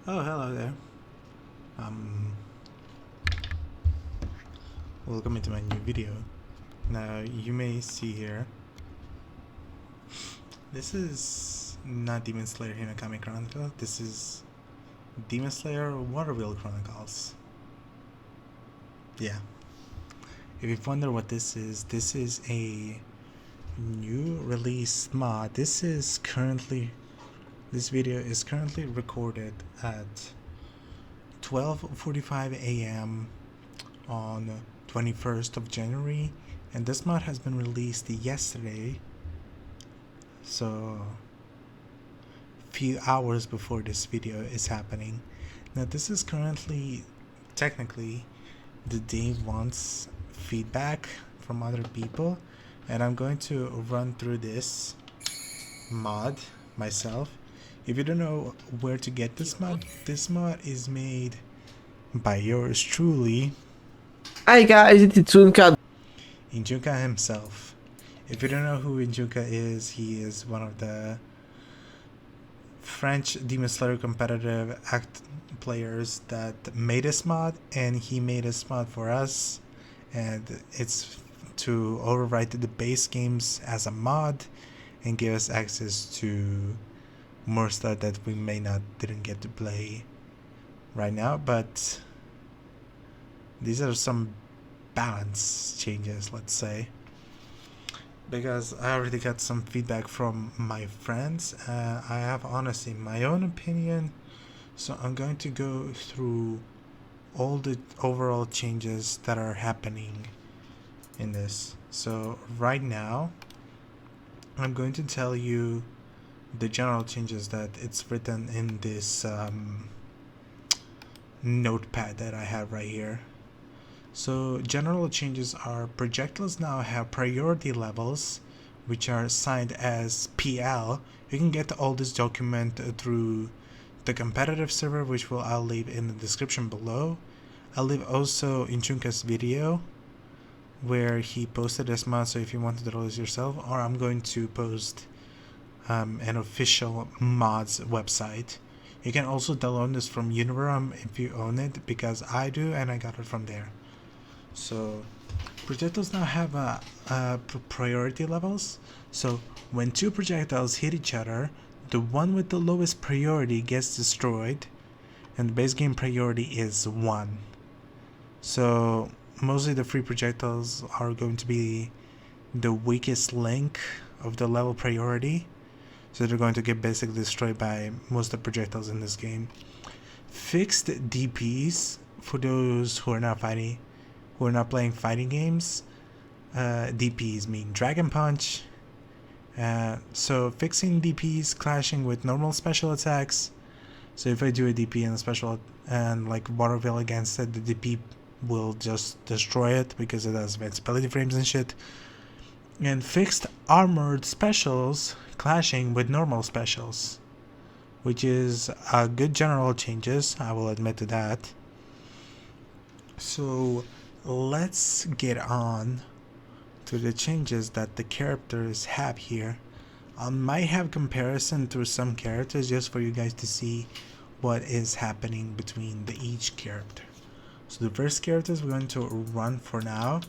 Oh, hello there. Um, Welcome into my new video. Now, you may see here, this is not Demon Slayer Hinokami Chronicles, this is Demon Slayer Waterwheel Chronicles. Yeah. If you wonder what this is a new release mod. This video is currently recorded at 12:45 a.m. on 21st of January, and this mod has been released yesterday, so few hours before this video is happening. Now this is currently technically the day one's feedback from other people, and I'm going to run through this mod myself. If you don't know where to get this mod is made by yours truly, Hi guys, it's Ichunka. Ichunka himself. If you don't know who Ichunka is, he is one of the French Demon Slayer competitive players that made this mod, and he made this mod for us, and it's to overwrite the base games as a mod and give us access to more stuff that we didn't get to play right now. But these are some balance changes, let's say, because I already got some feedback from my friends. I have honestly my own opinion, so I'm going to go through all the overall changes that are happening in this. So right now I'm going to tell you the general changes that it's written in this notepad that I have right here. So general changes are: projectiles now have priority levels, which are signed as PL. You can get all this document through the competitive server, which I'll leave in the description below. I'll leave also Ichunka's video where he posted this mod, so if you want to download this yourself, or I'm going to post an official mods website. You can also download this from Univerum if you own it, because I do, and I got it from there. So projectiles now have priority levels. So when two projectiles hit each other, the one with the lowest priority gets destroyed, and the base game priority is 1. So mostly the free projectiles are going to be the weakest link of the level priority, so they're going to get basically destroyed by most of the projectiles in this game. Fixed DPs for those who are not playing fighting games. DPs mean Dragon Punch. So fixing DPs clashing with normal special attacks. So if I do a DP and a special and like Waterville against it, the DP will just destroy it because it has invincibility frames and shit. And fixed armored specials clashing with normal specials, which is a good general changes, I will admit to that. So let's get on to the changes that the characters have here. I might have comparison through some characters just for you guys to see what is happening between each character. So the first characters we're going to run for now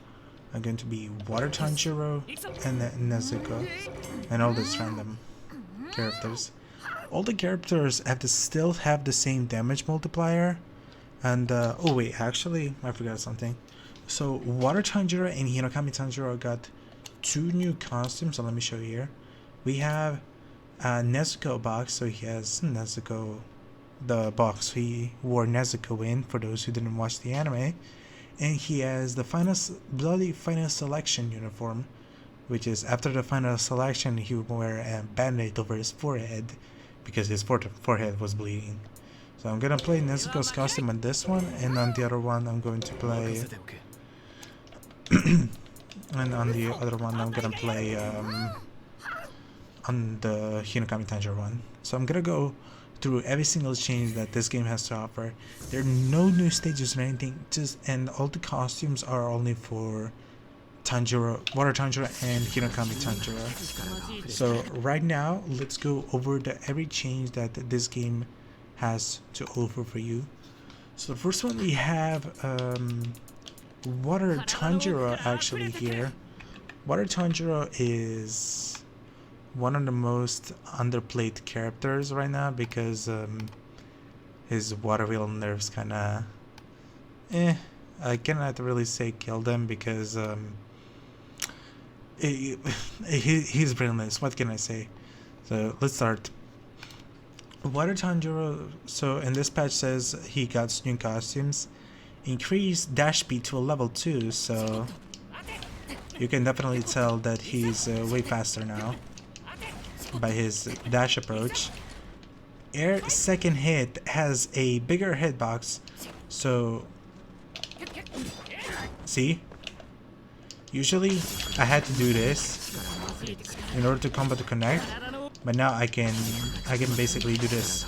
are going to be Water Tanjiro and Nezuko, and all these random characters. All the characters still have the same damage multiplier, and oh wait, actually I forgot something. So Water Tanjiro and Hinokami Tanjiro got 2 new costumes, so let me show you here. We have Nezuko box, so he has Nezuko, the box he wore Nezuko in, for those who didn't watch the anime. And he has the bloody final selection uniform, which is after the final selection he would wear a band-aid over his forehead because his forehead was bleeding. So I'm gonna play Nezuko's costume on this one, and on the other one I'm going to play and on the other one I'm gonna play on the Hinokami Tanjiro one. So I'm gonna go through every single change that this game has to offer. There are no new stages or anything, and all the costumes are only for Tanjiro, Water Tanjiro and Hinokami Tanjiro. So right now let's go over every change that this game has to offer for you. So the first one we have Water Tanjiro actually here. Water Tanjiro is one of the most underplayed characters right now because his water wheel nerves kinda I cannot really say kill them because he's brilliant. What can I say? So let's start. Water Tanjiro, so in this patch says he got new costumes, increased dash speed to a level 2, so you can definitely tell that he's way faster now by his dash approach. Air second hit has a bigger hitbox, so see? Usually I had to do this in order to combo to connect, but now I can basically do this.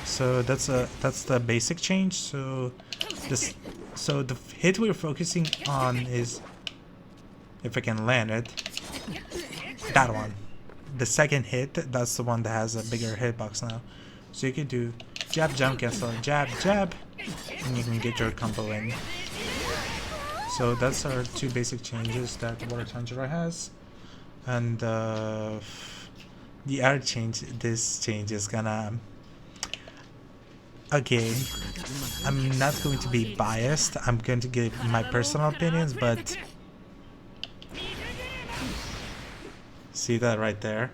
So that's the basic change. So the hit we're focusing on is, if I can land it, that one. The second hit, that's the one that has a bigger hitbox now. So you can do jab, jump, cancel, jab, jab, and you can get your combo in. So that's our two basic changes that Water Tanjiro has. And the other change, this change is gonna... Okay, I'm not going to be biased, I'm going to give my personal opinions, but... See that right there?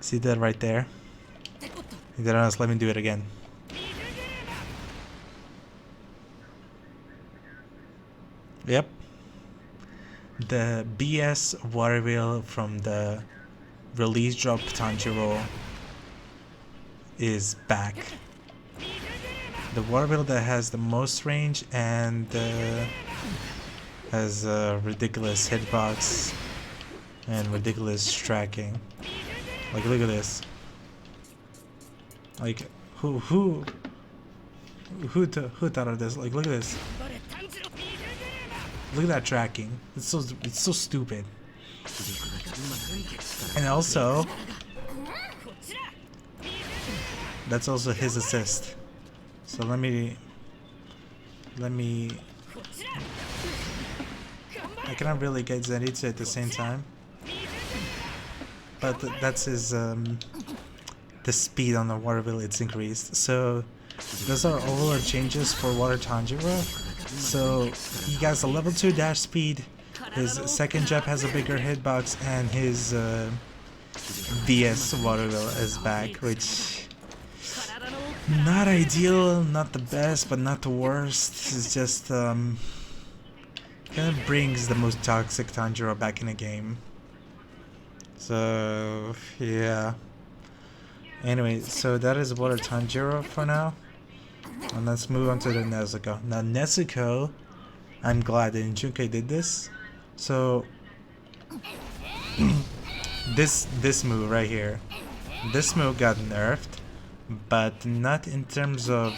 See that right there? Let me do it again. Yep. The BS water wheel from the release drop Tanjiro is back. The water wheel that has the most range and has a ridiculous hitbox and ridiculous tracking. Like, look at this. Like, who thought of this? Like, look at this. Look at that tracking. It's so stupid. And also, that's also his assist. So let me. I cannot really get Zenitsu at the same time. But that's his the speed on the water wheel, it's increased. So those are all our changes for Water Tanjiro. So he has a level 2 dash speed, his second jab has a bigger hitbox, and his VS water wheel is back, which not ideal, not the best, but not the worst. It's just kind of brings the most toxic Tanjiro back in the game. So yeah. Anyway, so that is Water Tanjiro for now. And let's move on to the Nezuko. Now Nezuko, I'm glad that Ichunka did this. So this move right here, this move got nerfed, but not in terms of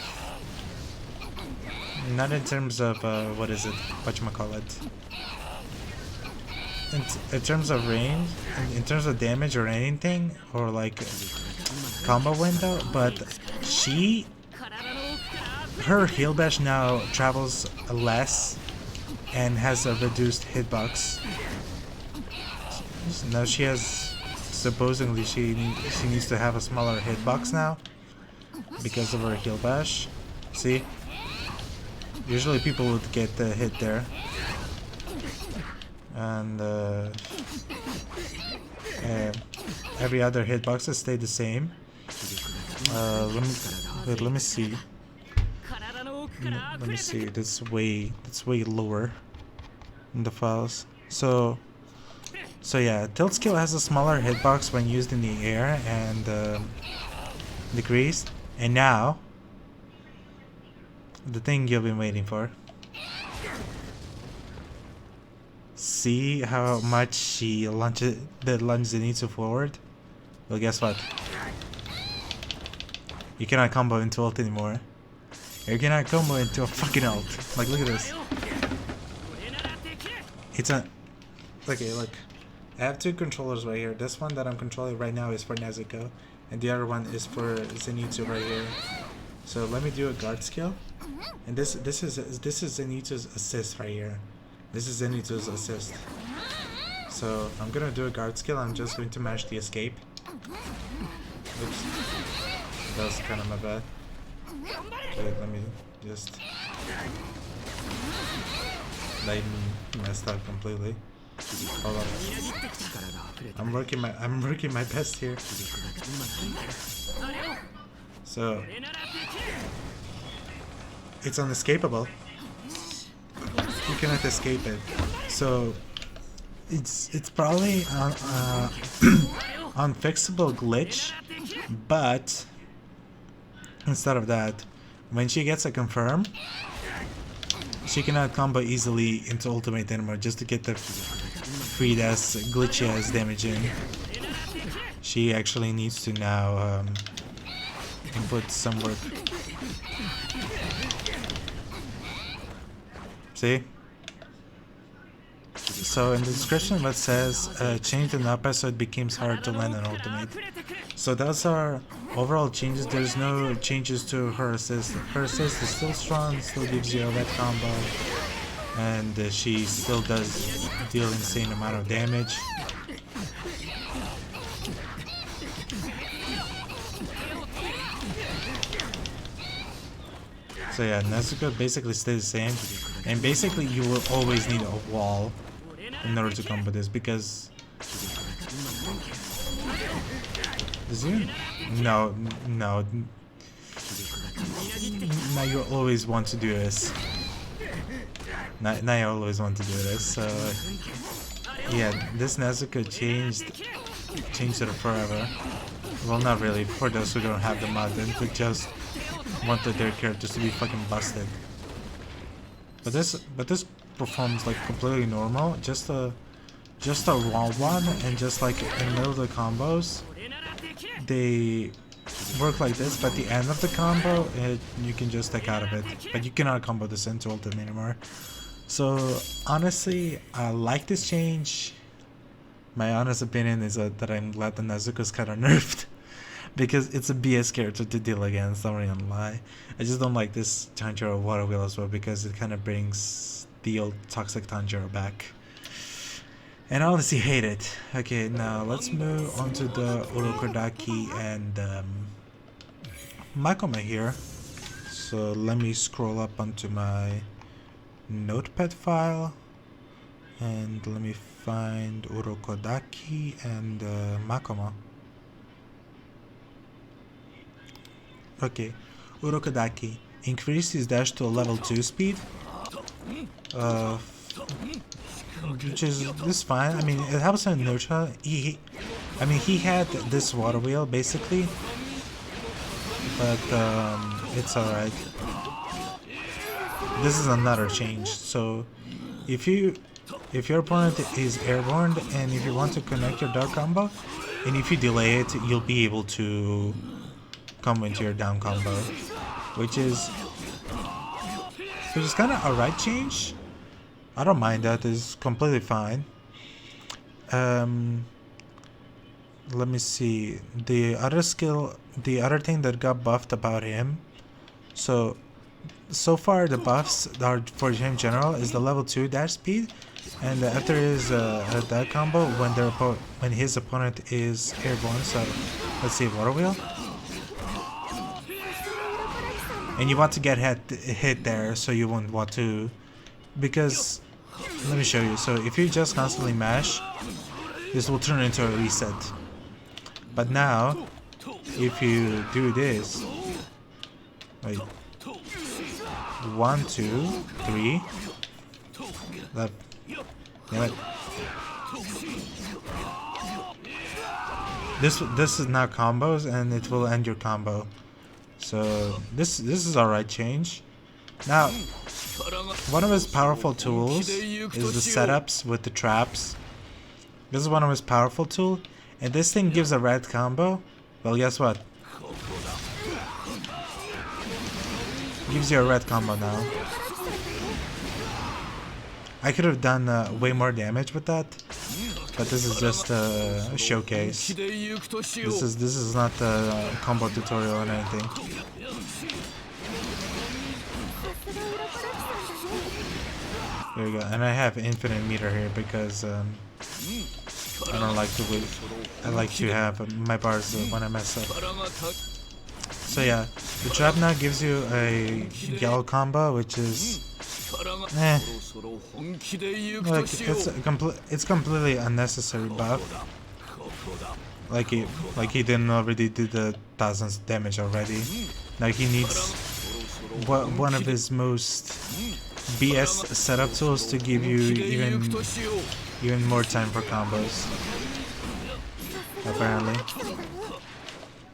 what is it? Whatchamacallit? In terms of range, in terms of damage or anything, or like combo window, but her heal bash now travels less and has a reduced hitbox. Now she has, supposedly she needs to have a smaller hitbox now because of her heal bash. See? Usually people would get the hit there. And every other hitbox has stayed the same. Let me see. Let me see. That's way lower in the files. So yeah, tilt skill has a smaller hitbox when used in the air and decreased. And now the thing you've been waiting for. See how much she lunged Zenitsu forward? Well, guess what? You cannot combo into ult anymore. You cannot combo into a fucking ult. Like, look at this. It's a... Okay, look. I have two controllers right here. This one that I'm controlling right now is for Nezuko, and the other one is for Zenitsu right here. So let me do a guard skill, and this is Zenitsu's assist right here. This is Zenitsu's assist. So I'm gonna do a guard skill. I'm just going to mash the escape. Oops, that was kind of my bad. Okay, let me just. I messed up completely. Hold on. I'm working my best here. So it's unescapable. You cannot escape it. So it's probably unfixable glitch, but instead of that, when she gets a confirm, she cannot combo easily into ultimate anymore just to get the free ass glitchy ass damage in. She actually needs to now input some work. See? So in the description it says change the Napa so it becomes hard to land an ultimate. So those are overall changes. There's no changes to her assist. Her assist is still strong, still gives you a red combo, and she still does deal insane amount of damage. So yeah, Nezuko basically stays the same, and basically you will always need a wall in order to combo this, because does he? No. Now you always want to do this. Now you always want to do this. So yeah, this Nezuko changed it forever. Well, not really. For those who don't have the mod, who just wanted their characters to be fucking busted. But this performs like completely normal. Just a raw one, and just like in the middle of the combos, they work like this. But at the end of the combo, you can just take out of it. But you cannot combo this into ultimate anymore. So honestly, I like this change. My honest opinion is that I'm glad the Nezuko's kind of nerfed. Because it's a BS character to deal against, I'm not gonna lie. I just don't like this Tanjiro water wheel as well, because it kind of brings the old toxic Tanjiro back. And I honestly hate it. Okay, now let's move on to the Urokodaki and Makomo here. So let me scroll up onto my notepad file. And let me find Urokodaki and Makomo. Okay, Urokodaki. Increase his dash to a level 2 speed. Which is fine. I mean, it helps him neutral. He had this water wheel basically, but it's alright. This is another change. So if your opponent is airborne and if you want to connect your dark combo, and if you delay it, you'll be able to come into your down combo, which is kind of a right change. I don't mind that. It's completely fine. Let me see the other skill, the other thing that got buffed about him. So far the buffs that are for him in general is the level 2 dash speed, and after his that combo when his opponent is airborne. So let's see, water wheel. And you want to get hit there, so you won't want to, because let me show you. So if you just constantly mash, this will turn into a reset. But now, if you do this, wait, 1, 2, 3, left, damn it. This is now combos, and it will end your combo. So this is alright change. Now, one of his powerful tools is the setups with the traps. This is one of his powerful tools, and this thing gives a red combo. Well, guess what? Gives you a red combo now. I could have done way more damage with that, but this is just a showcase. This is not a combo tutorial or anything. There we go, and I have infinite meter here because I don't like to wait. I like to have my bars when I mess up. So yeah, the trap now gives you a yellow combo, which is like it's completely unnecessary buff. Like he didn't already do the thousands damage already. Like he needs one of his most BS setup tools to give you even more time for combos. Apparently.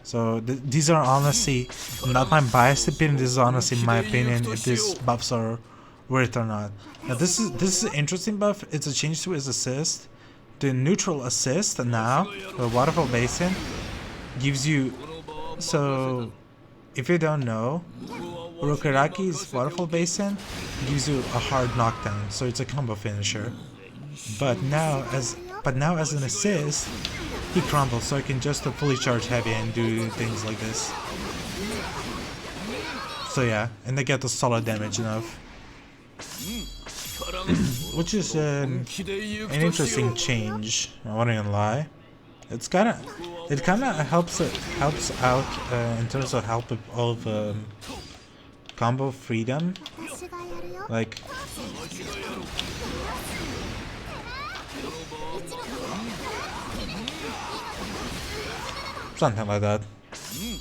So these are honestly not my biased opinion. This is honestly my opinion if these buffs are worth or not. Now this is an interesting buff. It's a change to his assist. The neutral assist now, the waterfall basin, gives you. So if you don't know, Urokodaki's waterfall basin gives you a hard knockdown. So it's a combo finisher. But now as an assist, he crumbles, so I can just fully charge heavy and do things like this. So yeah, and they get the solid damage enough. Which is an interesting change, I won't even lie. It kinda helps out in terms of help with all of combo freedom. Like something like that.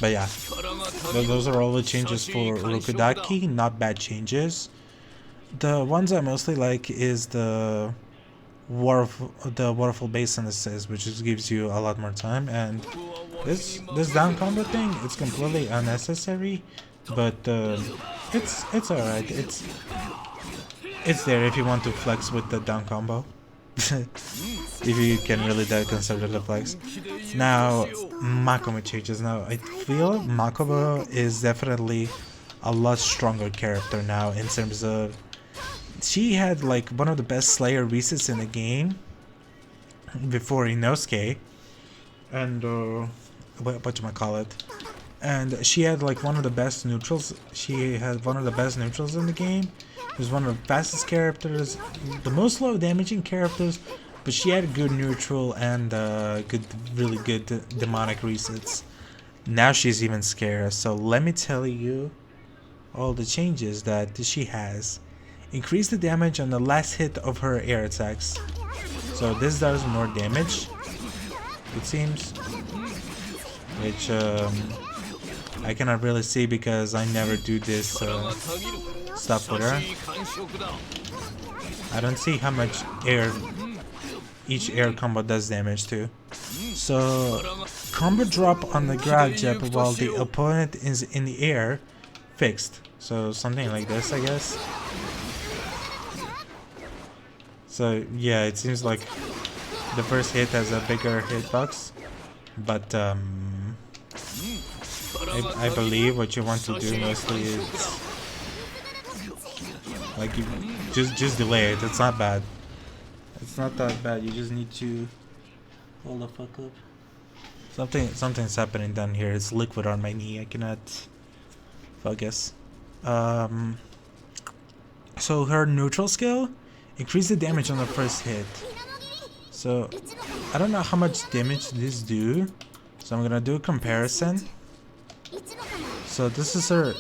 But yeah, those are all the changes for Urokodaki. Not bad changes. The ones I mostly like is the waterfall basin assist, which just gives you a lot more time. And this down combo thing, it's completely unnecessary, but it's alright. It's there if you want to flex with the down combo. If you can really consider the flex. Now Makomo changes. Now I feel Makomo is definitely a lot stronger character now in terms of she had like one of the best Slayer resets in the game before Inosuke, and whatchamacallit, and she had like one of the best neutrals. She had one of the best neutrals in the game. She was one of the fastest characters, the most low damaging characters, but she had good neutral and really good demonic resets. Now she's even scarier. So let me tell you all the changes that she has. Increase the damage on the last hit of her air attacks. So this does more damage, it seems, which I cannot really see because I never do this stuff with her. I don't see how much each air combo does damage to. So combo drop on the grab jab while the opponent is in the air, fixed. So something like this, I guess. So yeah, it seems like the first hit has a bigger hitbox, but I believe what you want to do mostly is like you just delay it. It's not bad. It's not that bad. You just need to hold the fuck up. Something's happening down here. It's liquid on my knee. I cannot focus. So her neutral skill. Increase the damage on the first hit. So I don't know how much damage this do. So I'm gonna do a comparison. So this is her.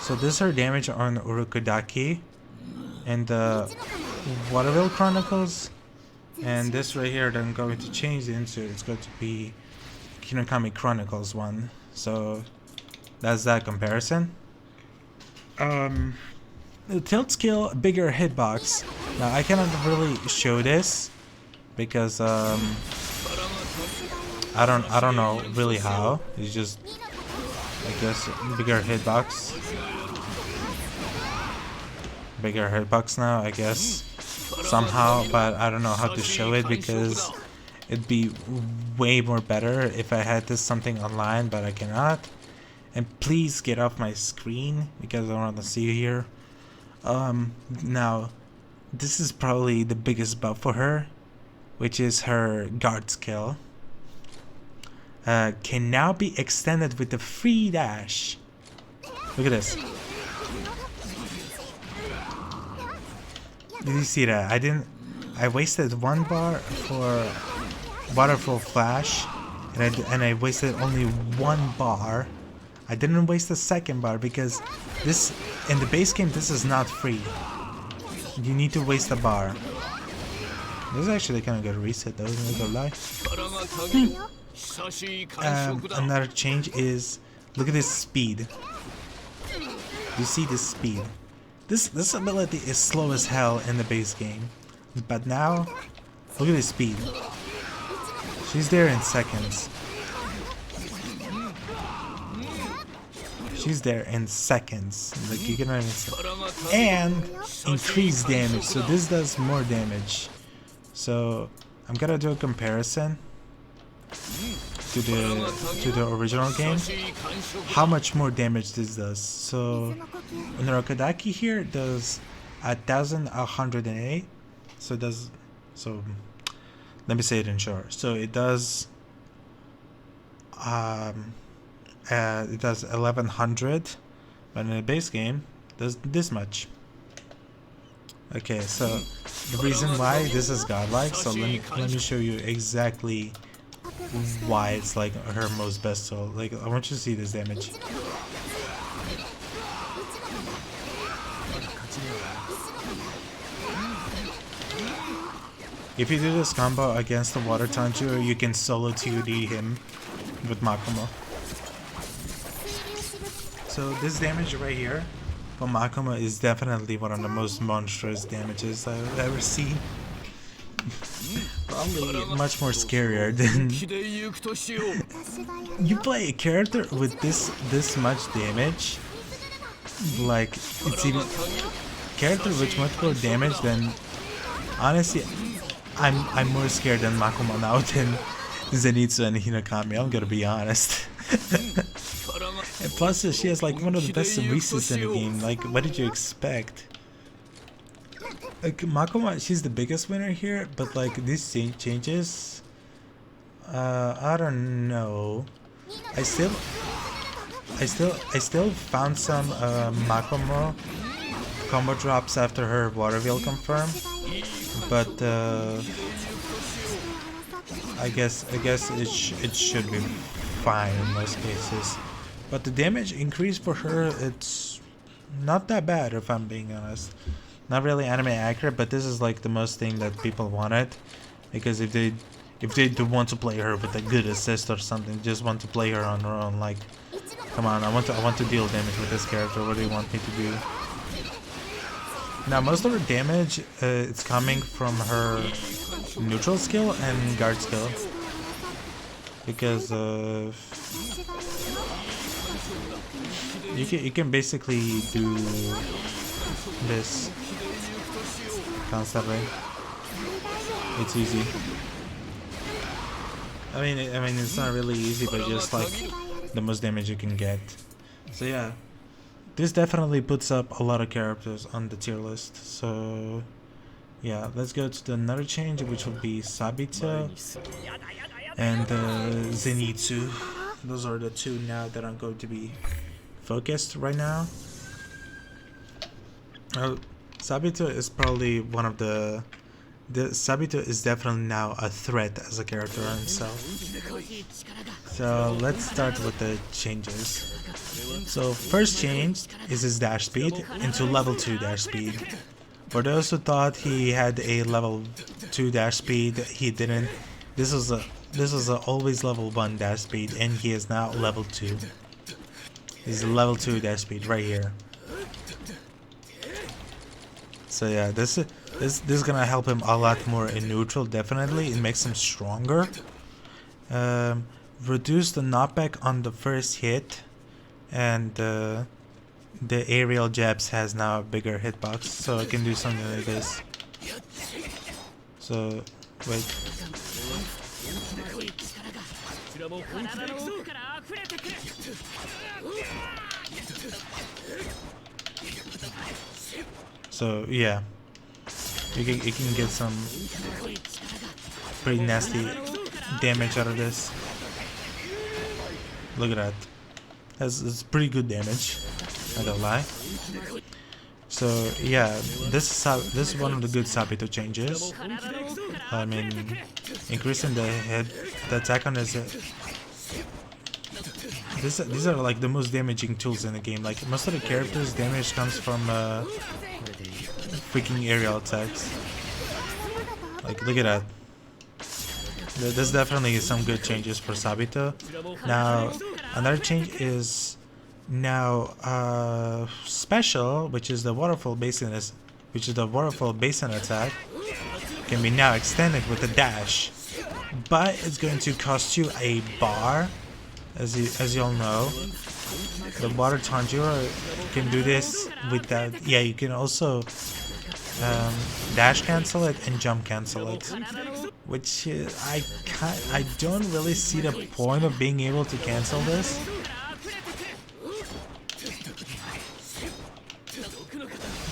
So this is her damage on Urokodaki and the Waterville Chronicles. And this right here that I'm going to change into, it's going to be Kinokami Chronicles one. So that's that comparison. The tilt skill, bigger hitbox. Now I cannot really show this because I don't know really how. It's just I guess bigger hitbox. Bigger hitbox now, I guess somehow, but I don't know how to show it because it'd be way more better if I had this something online, but I cannot. And please get off my screen because I don't want to see you here. Now, this is probably the biggest buff for her. which is her guard skill, can now be extended with the free dash. Look at this. Did you see that? I wasted 1 bar for waterfall flash, and I wasted only 1 bar. I didn't waste the second bar because this, in the base game, this is not free. You need to waste a bar. This is actually kind of good reset though, I'm not gonna lie. Another change is, look at this speed. You see this speed. This ability is slow as hell in the base game, but now look at this speed. She's there in seconds. She's there in seconds. Like, you can not even see. And increased damage. So this does more damage. So I'm gonna do a comparison to the original game. How much more damage this does. So Urokodaki here does 1108. So it does, so let me say it in short. So it does 1100, but in the base game does this much. Okay, so the reason why this is godlike, so let me show you exactly why it's like her most best soul. Like, I want you to see this damage. If you do this combo against the water Tanjiro, you can solo 2D him with Makomo. So this damage right here from Makomo is definitely one of the most monstrous damages I've ever seen. Probably much more scarier than you play a character with this much damage. Like, it's even character with much more damage than, honestly, I'm more scared than Makomo now than Zenitsu and Hinokami, I'm gonna be honest. And plus she has like one of the best resets in the game. Like, what did you expect? Like, Makomo, she's the biggest winner here, but like these changes, I don't know. I still found some Makomo combo drops after her water wheel confirm, but I guess it should be fine in most cases. But the damage increase for her, it's not that bad if I'm being honest. Not really anime accurate, but this is like the most thing that people wanted, because if they do want to play her with a good assist or something, just want to play her on her own, like, come on, I want to deal damage with this character. What do you want me to do? Now most of her damage, it's coming from her neutral skill and guard skill, because you can basically do this constantly. It's easy. I mean it's not really easy, but just like the most damage you can get. So yeah, this definitely puts up a lot of characters on the tier list. So yeah, let's go to another change, which will be Sabito and Zenitsu. Those are the two now that I'm going to be focused right now. Sabito is probably one of the Sabito is definitely now a threat as a character himself. So let's start with the changes. So first change is his dash speed into level 2 dash speed. For those who thought he had a level 2 dash speed, he didn't. This was a always level 1 dash speed, and he is now level 2. He's level 2 dash speed right here. So yeah, this is gonna help him a lot more in neutral. Definitely, it makes him stronger. Reduce the knockback on the first hit, and the aerial jabs has now a bigger hitbox, so I can do something like this. So wait. So yeah, you can get some pretty nasty damage out of this. Look at that. That's pretty good damage. I don't lie. So yeah, this is one of the good Sabito changes. I mean, increasing the attack on his head. These are like the most damaging tools in the game. Like most of the characters' damage comes from freaking aerial attacks. Like look at that. There's definitely some good changes for Sabito. Now another change is now special, which is the waterfall basin attack, can be now extended with a dash, but it's going to cost you a bar. As you all know, the water Tanjiro can do this without. Yeah, you can also dash cancel it and jump cancel it, which I don't really see the point of being able to cancel this.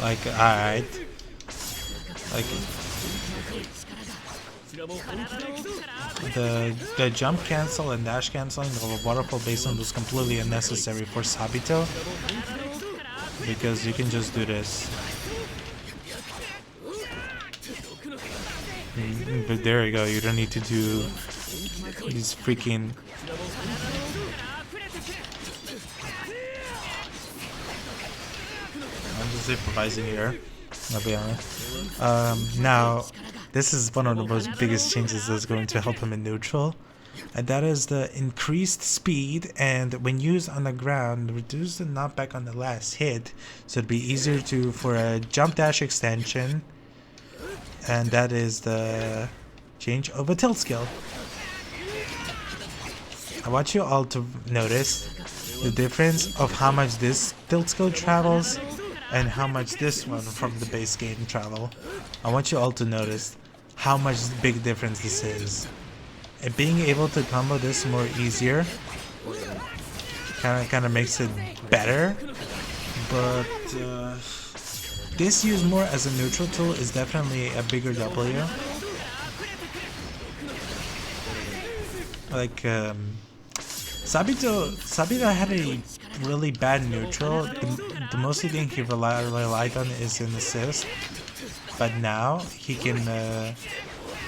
Like, alright. Like the jump cancel and dash canceling of a waterfall basin was completely unnecessary for Sabito, because you can just do this. But there you go, you don't need to do these freaking... I'm just improvising here, I'll be honest. Now, this is one of the most biggest changes that's going to help him in neutral, and that is the increased speed, and when used on the ground, reduce the knockback on the last hit, so it'd be easier for a jump dash extension, and that is the change of a tilt skill. I want you all to notice the difference of how much this tilt skill travels and how much this one from the base game travel. I want you all to notice how much big difference this is. And being able to combo this more easier kind of makes it better, but this used more as a neutral tool is definitely a bigger W. Like Sabito had a really bad neutral. The mostly thing he relied on is an assist, but now he can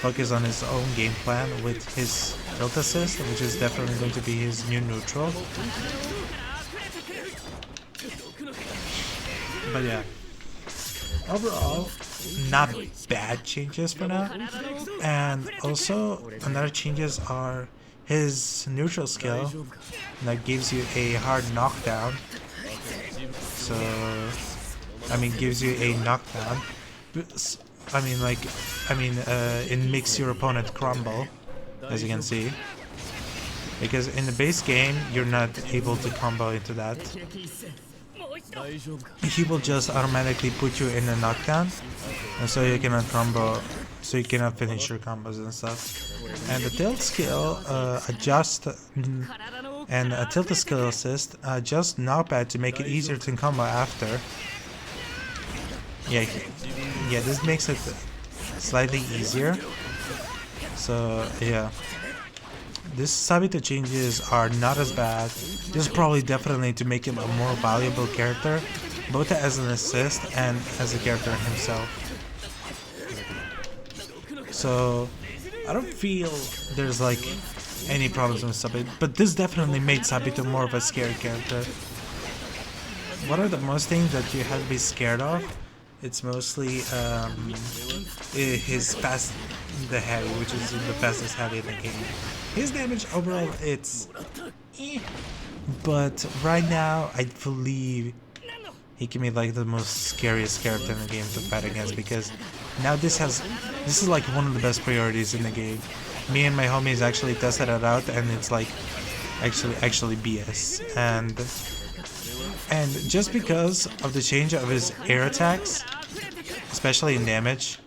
focus on his own game plan with his tilt assist, which is definitely going to be his new neutral. But yeah, overall, not bad changes for now. And also, another changes are his neutral skill that gives you a hard knockdown. So, I mean, gives you a knockdown. It makes your opponent crumble, as you can see. Because in the base game, you're not able to combo into that. He will just automatically put you in a knockdown, and so you cannot combo, so you cannot finish your combos and stuff. And the tilt skill and a tilt skill assist adjust knockback to make it easier to combo after. Yeah, this makes it slightly easier. So yeah, this Sabito changes are not as bad. This is probably definitely to make him a more valuable character, both as an assist and as a character himself. So I don't feel there's like any problems with Sabito, but this definitely made Sabito more of a scary character. What are the most things that you have to be scared of? It's mostly his the heavy, which is the fastest heavy in the game. His damage overall, it's but right now I believe he can be like the most scariest character in the game to fight against, because now this is like one of the best priorities in the game. Me and my homies actually tested it out, and it's like actually BS. And just because of the change of his air attacks, especially in damage.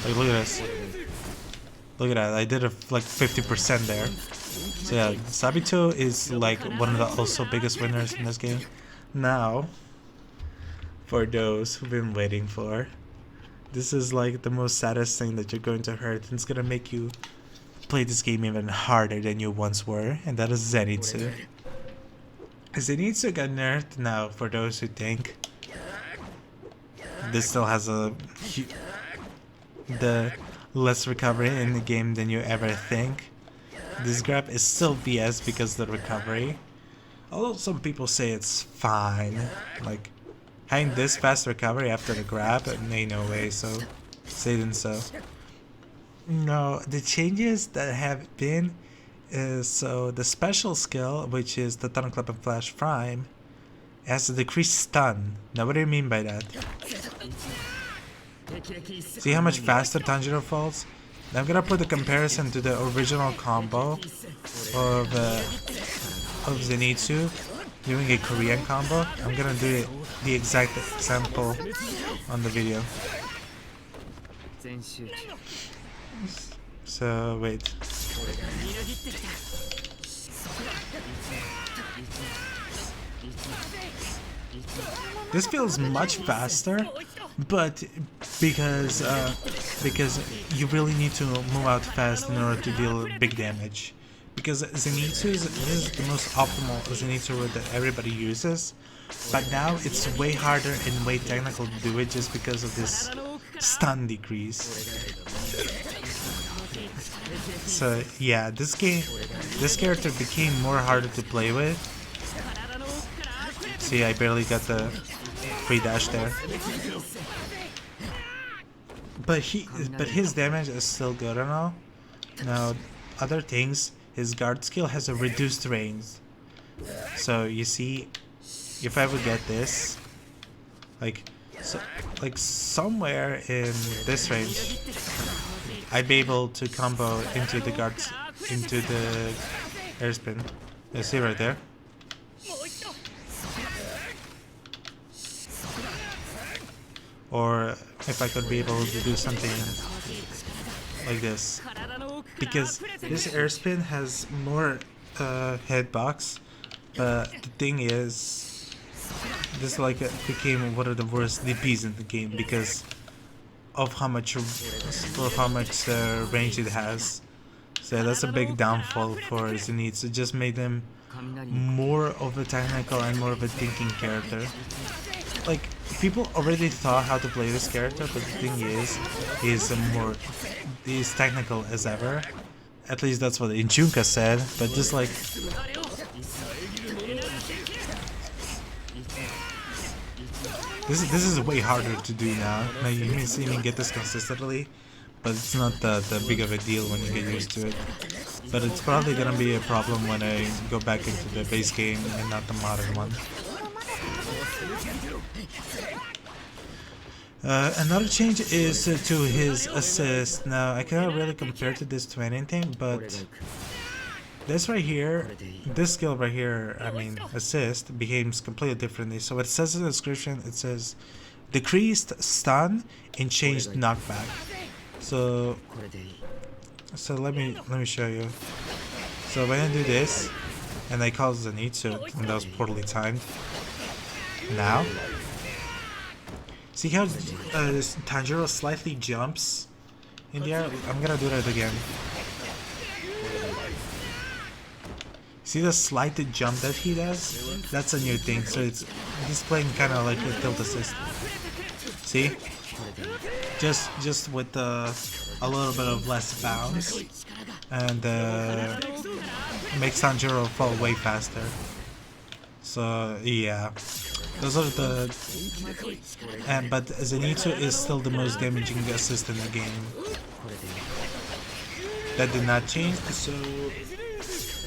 Like, look at this. Look at that, I did like 50% there. So yeah, Sabito is like one of the also biggest winners in this game. Now, for those who've been waiting for, This is like the most saddest thing that you're going to hurt, and it's gonna make you play this game even harder than you once were, and that is Zenitsu. Zenitsu got nerfed now, for those who think this still has the less recovery in the game than you ever think. This grab is still BS because of the recovery. Although some people say it's fine. Like, having this fast recovery after the grab, ain't no way, so say then so. No, the changes that have been is, so the special skill, which is the Thunderclap and Flash Prime, has a decreased stun. Now what do you mean by that? See how much faster Tanjiro falls? Now I'm gonna put the comparison to the original combo of Zenitsu doing a Korean combo. I'm gonna do the exact example on the video. So wait. This feels much faster, but because you really need to move out fast in order to deal big damage. Because Zenitsu is the most optimal Zenitsu route that everybody uses, but now it's way harder and way technical to do it just because of this stun decrease. So yeah, this character became more harder to play with. See, I barely got the free dash there. But his damage is still good and all. Now, other things, his guard skill has a reduced range. So you see, if I would get this, like somewhere in this range, I'd be able to combo into the guards, into the air spin. You see right there. Or if I could be able to do something like this, because this air spin has more hitbox, but the thing is, this became one of the worst DPs in the game because of how much range it has. So that's a big downfall for Zenitsu. It just made him more of a technical and more of a thinking character. Like, people already thought how to play this character, but the thing is, he's technical as ever. At least that's what Ichunka said, but just like... This is way harder to do now. Now you may see me get this consistently, but it's not that big of a deal when you get used to it. But it's probably gonna be a problem when I go back into the base game and not the modern one. Another change is to his assist. Now, I cannot really compare this to anything, but this right here, this skill right here, I mean, assist, behaves completely differently. So it says in the description, it says decreased stun and changed knockback. So let me show you. So when I do this, and I call Zenitsu, and that was poorly timed. Now, see how Tanjiro slightly jumps in the air? I'm gonna do that again. See the slight jump that he does? That's a new thing, so he's playing kind of like a tilt assist. See? Just with a little bit of less bounce, and makes Tanjiro fall way faster. So yeah, those are the. But Zenitsu is still the most damaging assist in the game. That did not change. So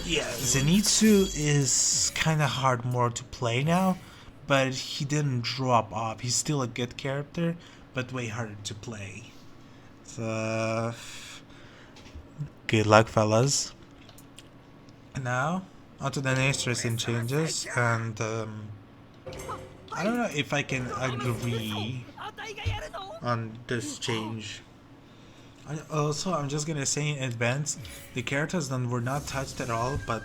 yeah, Zenitsu is kind of hard more to play now, but he didn't drop off. He's still a good character, but way harder to play. So good luck, fellas. Now, onto the next recent changes, and I don't know if I can agree on this change. I'm just gonna say in advance, the characters that were not touched at all, but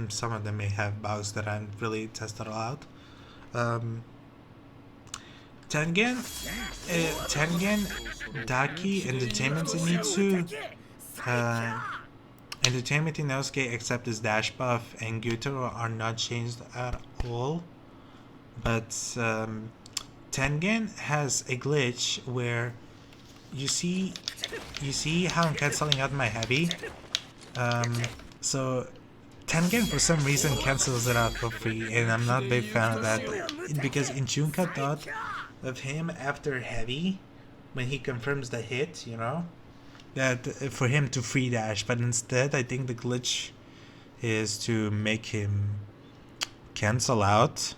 some of them may have bugs that I haven't really tested out. Tengen, Daki, Entertainment Zenitsu, Entertainment Inosuke except his dash buff and Gyutaro are not changed at all. But Tengen has a glitch where you see how I'm canceling out my heavy. So Tengen for some reason cancels it out for free, and I'm not a big fan of that because Ichunka thought of him after heavy when he confirms the hit, you know, that for him to free dash, but instead I think the glitch is to make him cancel out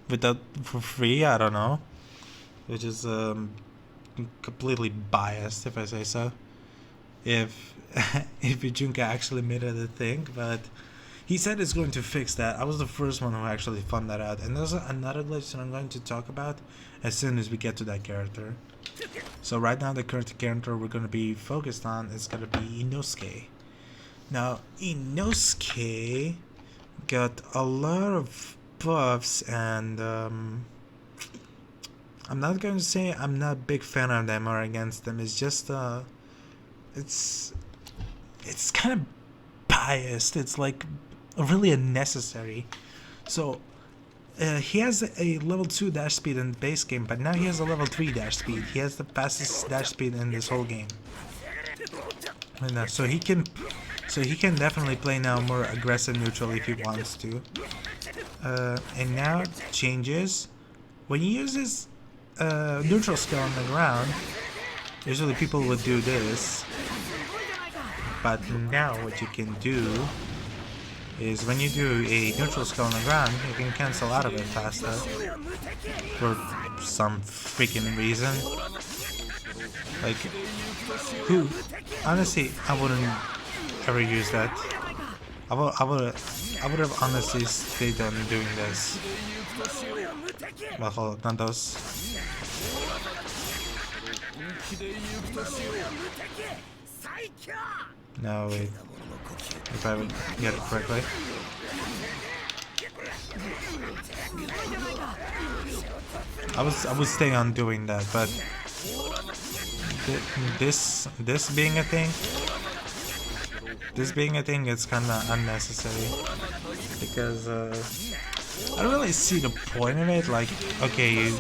without for free. I don't know, which is completely biased if I say so. If if Ichunka actually made it a thing, but he said it's going to fix that. I was the first one who actually found that out, and there's another glitch that I'm going to talk about as soon as we get to that character. So right now the current character we're going to be focused on is going to be Inosuke. Now Inosuke got a lot of buffs, and I'm not going to say I'm not a big fan of them or against them. It's just it's kind of biased. It's like really unnecessary. So he has a level 2 dash speed in the base game, but now he has a level 3 dash speed. He has the fastest dash speed in this whole game. And so he can definitely play now more aggressive neutral if he wants to. And now it changes. When he uses neutral skill on the ground, usually people would do this. But now what you can do is when you do a neutral skill on the ground, you can cancel out of it faster. For some freaking reason. Like, who? Honestly, I wouldn't ever use that. I would have honestly stayed on doing this. Well, hold on, not those. No, wait. If I would get it correctly. I would stay on doing that, but this being a thing, it's kind of unnecessary because I don't really see the point of it. Like, okay,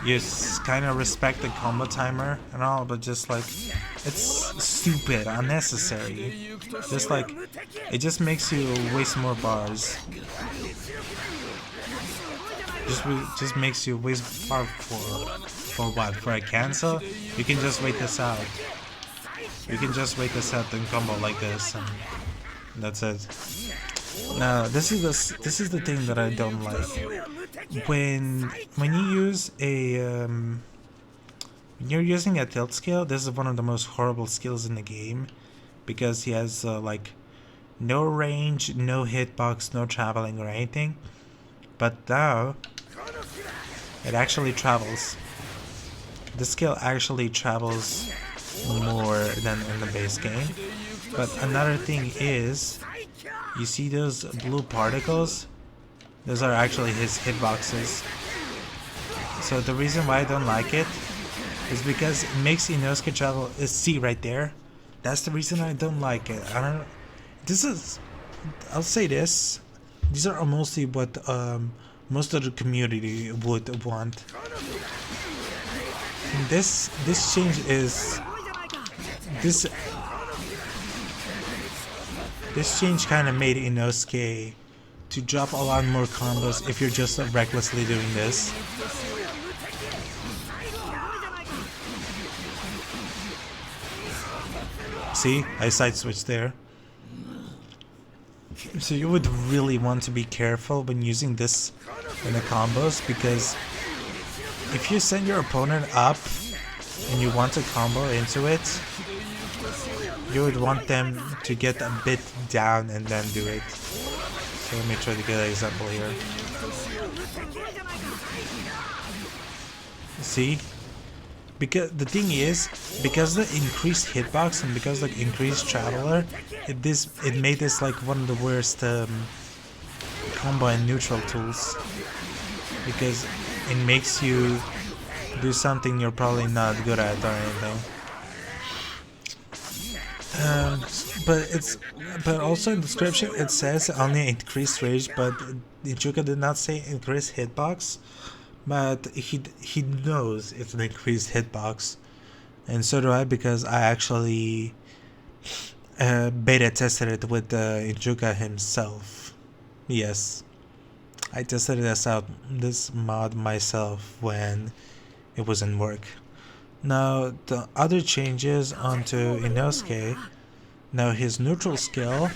you kind of respect the combo timer and all, but just like, it's stupid, unnecessary. Just like, it just makes you waste more bars. Just makes you waste bar for what? For a cancel? You can just wait this out. You can just wait this out and combo like this, and that's it. Now this is the thing that I don't like. When you use a when you're using a tilt skill, this is one of the most horrible skills in the game, because he has like no range, no hitbox, no traveling or anything. But now it actually travels. The skill actually travels more than in the base game. But another thing is, you see those blue particles? Those are actually his hitboxes. So the reason why I don't like it is because it makes Inosuke travel. See right there? That's the reason I don't like it. I don't. I'll say this. These are mostly what most of the community would want. This change is this change kind of made Inosuke to drop a lot more combos if you're just recklessly doing this. See, I side switched there. So you would really want to be careful when using this in the combos, because if you send your opponent up and you want to combo into it, you would want them to get a bit down and then do it. So let me try to get an example here. See? Because the thing is, because the increased hitbox and because the increased traveler, it made this like one of the worst combo and neutral tools. Because it makes you do something you're probably not good at or anything. But also in the description it says only increased range, but Ichunka did not say increased hitbox, but he knows it's an increased hitbox, and so do I, because I actually beta tested it with Ichunka himself. Yes, I tested this mod myself when it was in work. Now the other changes onto Inosuke. Now his neutral skill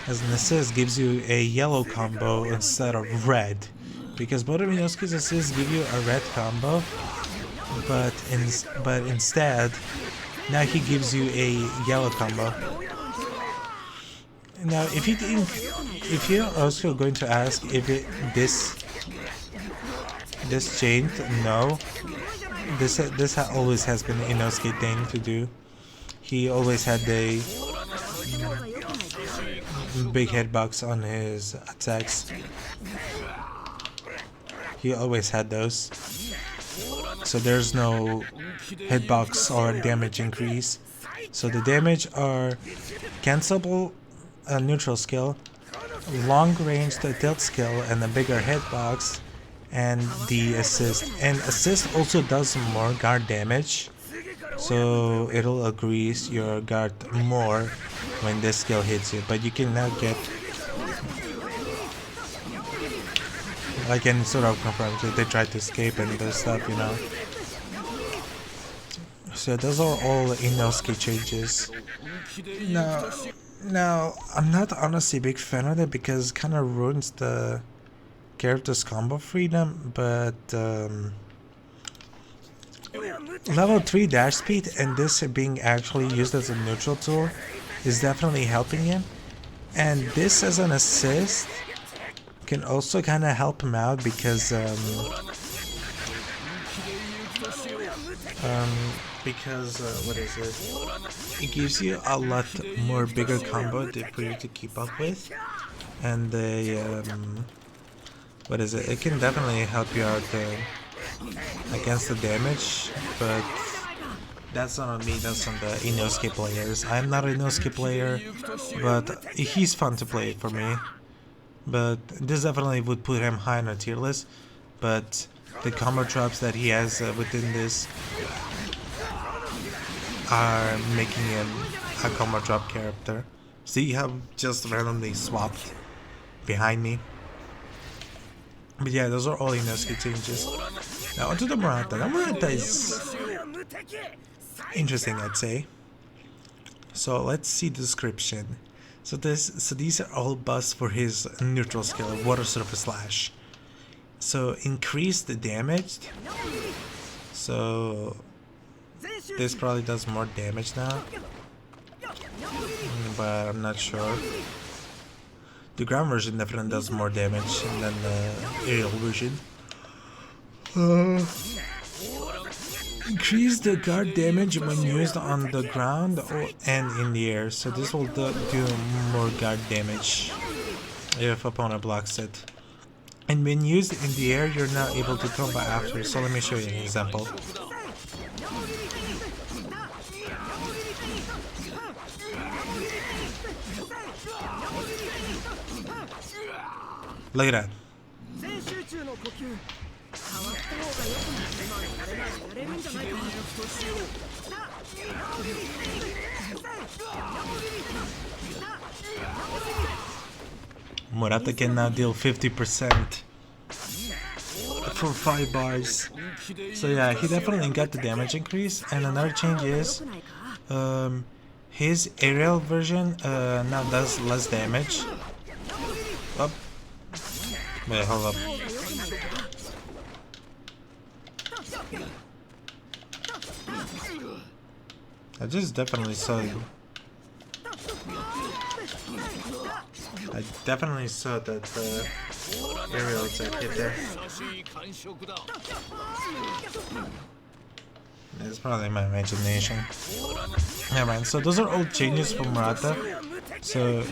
as an assist gives you a yellow combo instead of red, because both of Inosuke's assists give you a red combo, but instead now he gives you a yellow combo. Now if you're also going to ask if this changed, no. This always has been an Inosuke thing to do. He always had the big hitbox on his attacks. He always had those. So there's no hitbox or damage increase. So the damage are cancelable neutral skill, long range tilt skill, and a bigger hitbox, and the assist. And assist also does more guard damage. So it'll increase your guard more when this skill hits you, but you can now get, I can sort of confirm that they try to escape and their stuff, you know. So those are all Inosuke changes. Now I'm not honestly a big fan of it because it kind of ruins the character's combo freedom, but level 3 dash speed and this being actually used as a neutral tool is definitely helping him, and this as an assist can also kind of help him out because what is it? It gives you a lot more bigger combo for you to keep up with, and what is it? It can definitely help you out against the damage, but that's not on me, that's on the Inosuke players. I'm not an Inosuke player, but he's fun to play for me. But this definitely would put him high on a tier list, but the combo drops that he has within this are making him a combo drop character. See how just randomly swapped behind me? But yeah, those are all Inosuke changes. Now onto the Murata. Now Murata is interesting, I'd say. So let's see the description. So these are all buffs for his neutral skill, Water Surface Slash. So increase the damage. So this probably does more damage now, but I'm not sure. The ground version definitely does more damage than the aerial version. Increase the guard damage when used on the ground and in the air. So this will do more guard damage if opponent blocks it. And when used in the air, you're not able to combo after. So let me show you an example. Look at that. Murata can now deal 50% for 5 bars. So yeah, he definitely got the damage increase. And another change is his aerial version now does less damage. Oh. Wait, hold up. I just definitely saw you. I definitely saw that aerial attack hit there. It's probably my imagination. Yeah, man. So those are all changes for Murata. So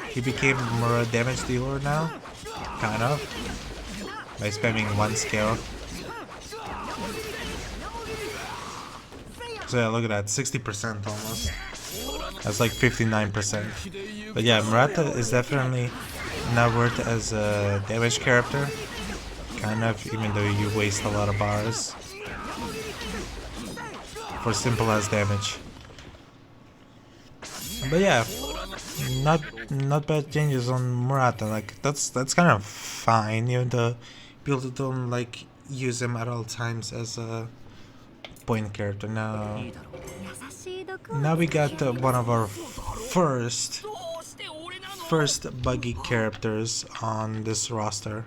he became more a damage dealer now, kind of, by spamming one skill. So yeah, look at that, 60% almost. That's like 59%. But yeah, Murata is definitely not worth as a damage character. Kind of, even though you waste a lot of bars for simple as damage. But yeah, not bad changes on Murata. Like that's kind of fine, even though people don't like use him at all times as a point character. Now we got one of our first buggy characters on this roster,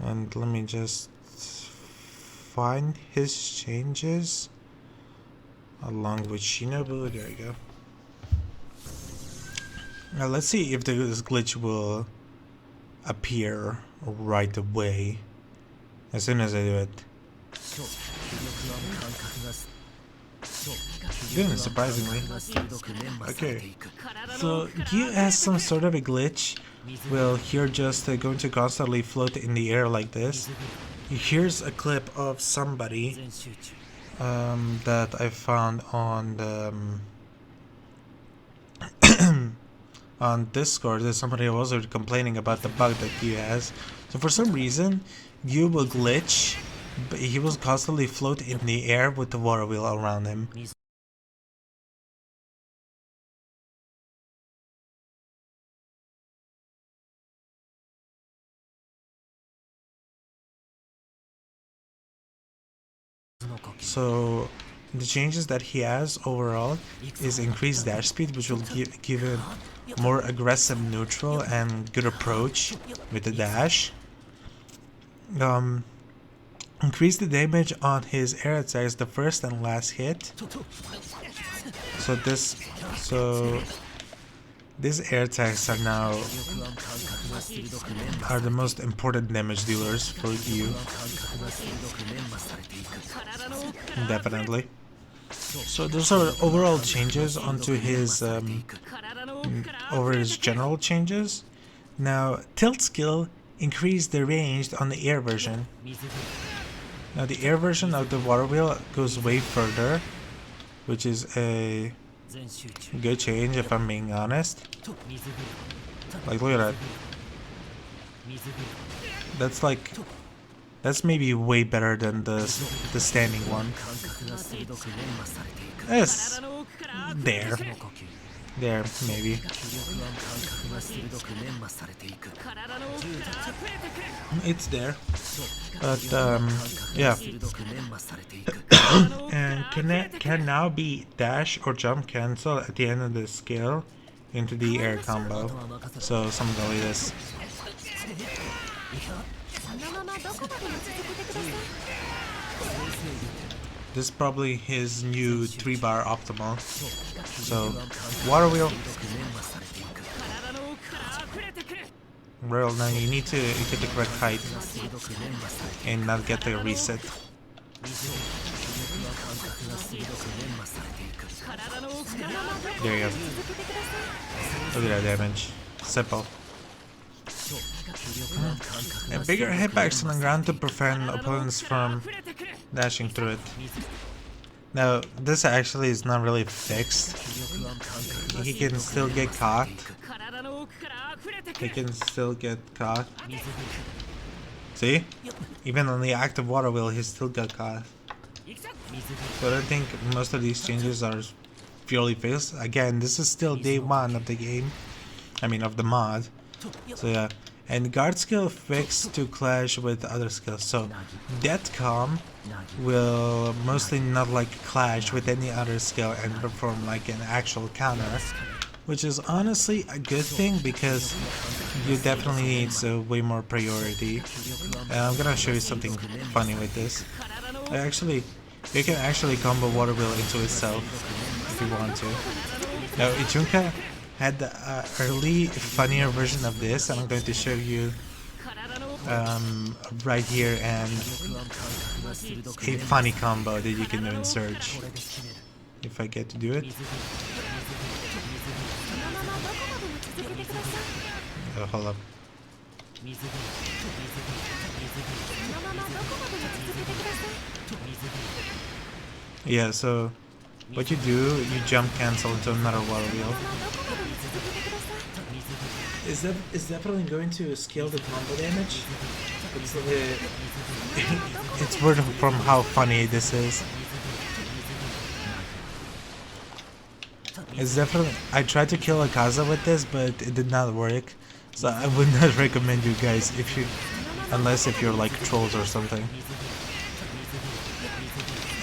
and let me just find his changes along with Shinobu. There you go. Now let's see if this glitch will appear right away as soon as I do it. Didn't, surprisingly. Okay, so Giyu has some sort of a glitch. Well, here just going to constantly float in the air like this. Here's a clip of somebody that I found on the on Discord. There's somebody who was complaining about the bug that Giyu has. So for some reason, Giyu will glitch, but he will constantly float in the air with the water wheel around him. So the changes that he has overall is increased dash speed, which will give him more aggressive neutral and good approach with the dash. Increase the damage on his air attacks, the first and last hit. So these air attacks are now the most important damage dealers for you. Definitely. So those are overall changes onto his over his general changes. Now tilt skill increased the range on the air version. Now the air version of the water wheel goes way further, which is a good change if I'm being honest. Like look at that. That's maybe way better than the standing one. Yes, there maybe. It's there, but yeah. And can now be dash or jump cancel at the end of the skill into the air combo. So something like this. This is probably his new 3-bar optimal. So water wheel. Well, now you need to get the correct height and not get the reset. There you go. Look at that damage. Simple. And bigger hitbacks on the ground to prevent opponents from dashing through it. Now, this actually is not really fixed. He can still get caught. See? Even on the active water wheel, he still got caught. But I think most of these changes are purely fixed. Again, this is still day 1 of the game. I mean, of the mod. So yeah. And guard skill fixed to clash with other skills. So Deathcom will mostly not like clash with any other skill and perform like an actual counter, which is honestly a good thing because you definitely need way more priority. And I'm gonna show you something funny with this. You can actually combo water wheel into itself if you want to. Now Ichunka had the early funnier version of this, and I'm going to show you right here, and a funny combo that you can do in Surge if I get to do it. Hold up. Yeah, so what you do, you jump cancel into another water wheel. Is definitely going to scale the combo damage. It's word from how funny this is. It's definitely. I tried to kill Akaza with this, but it did not work. So I would not recommend you guys unless if you're like trolls or something.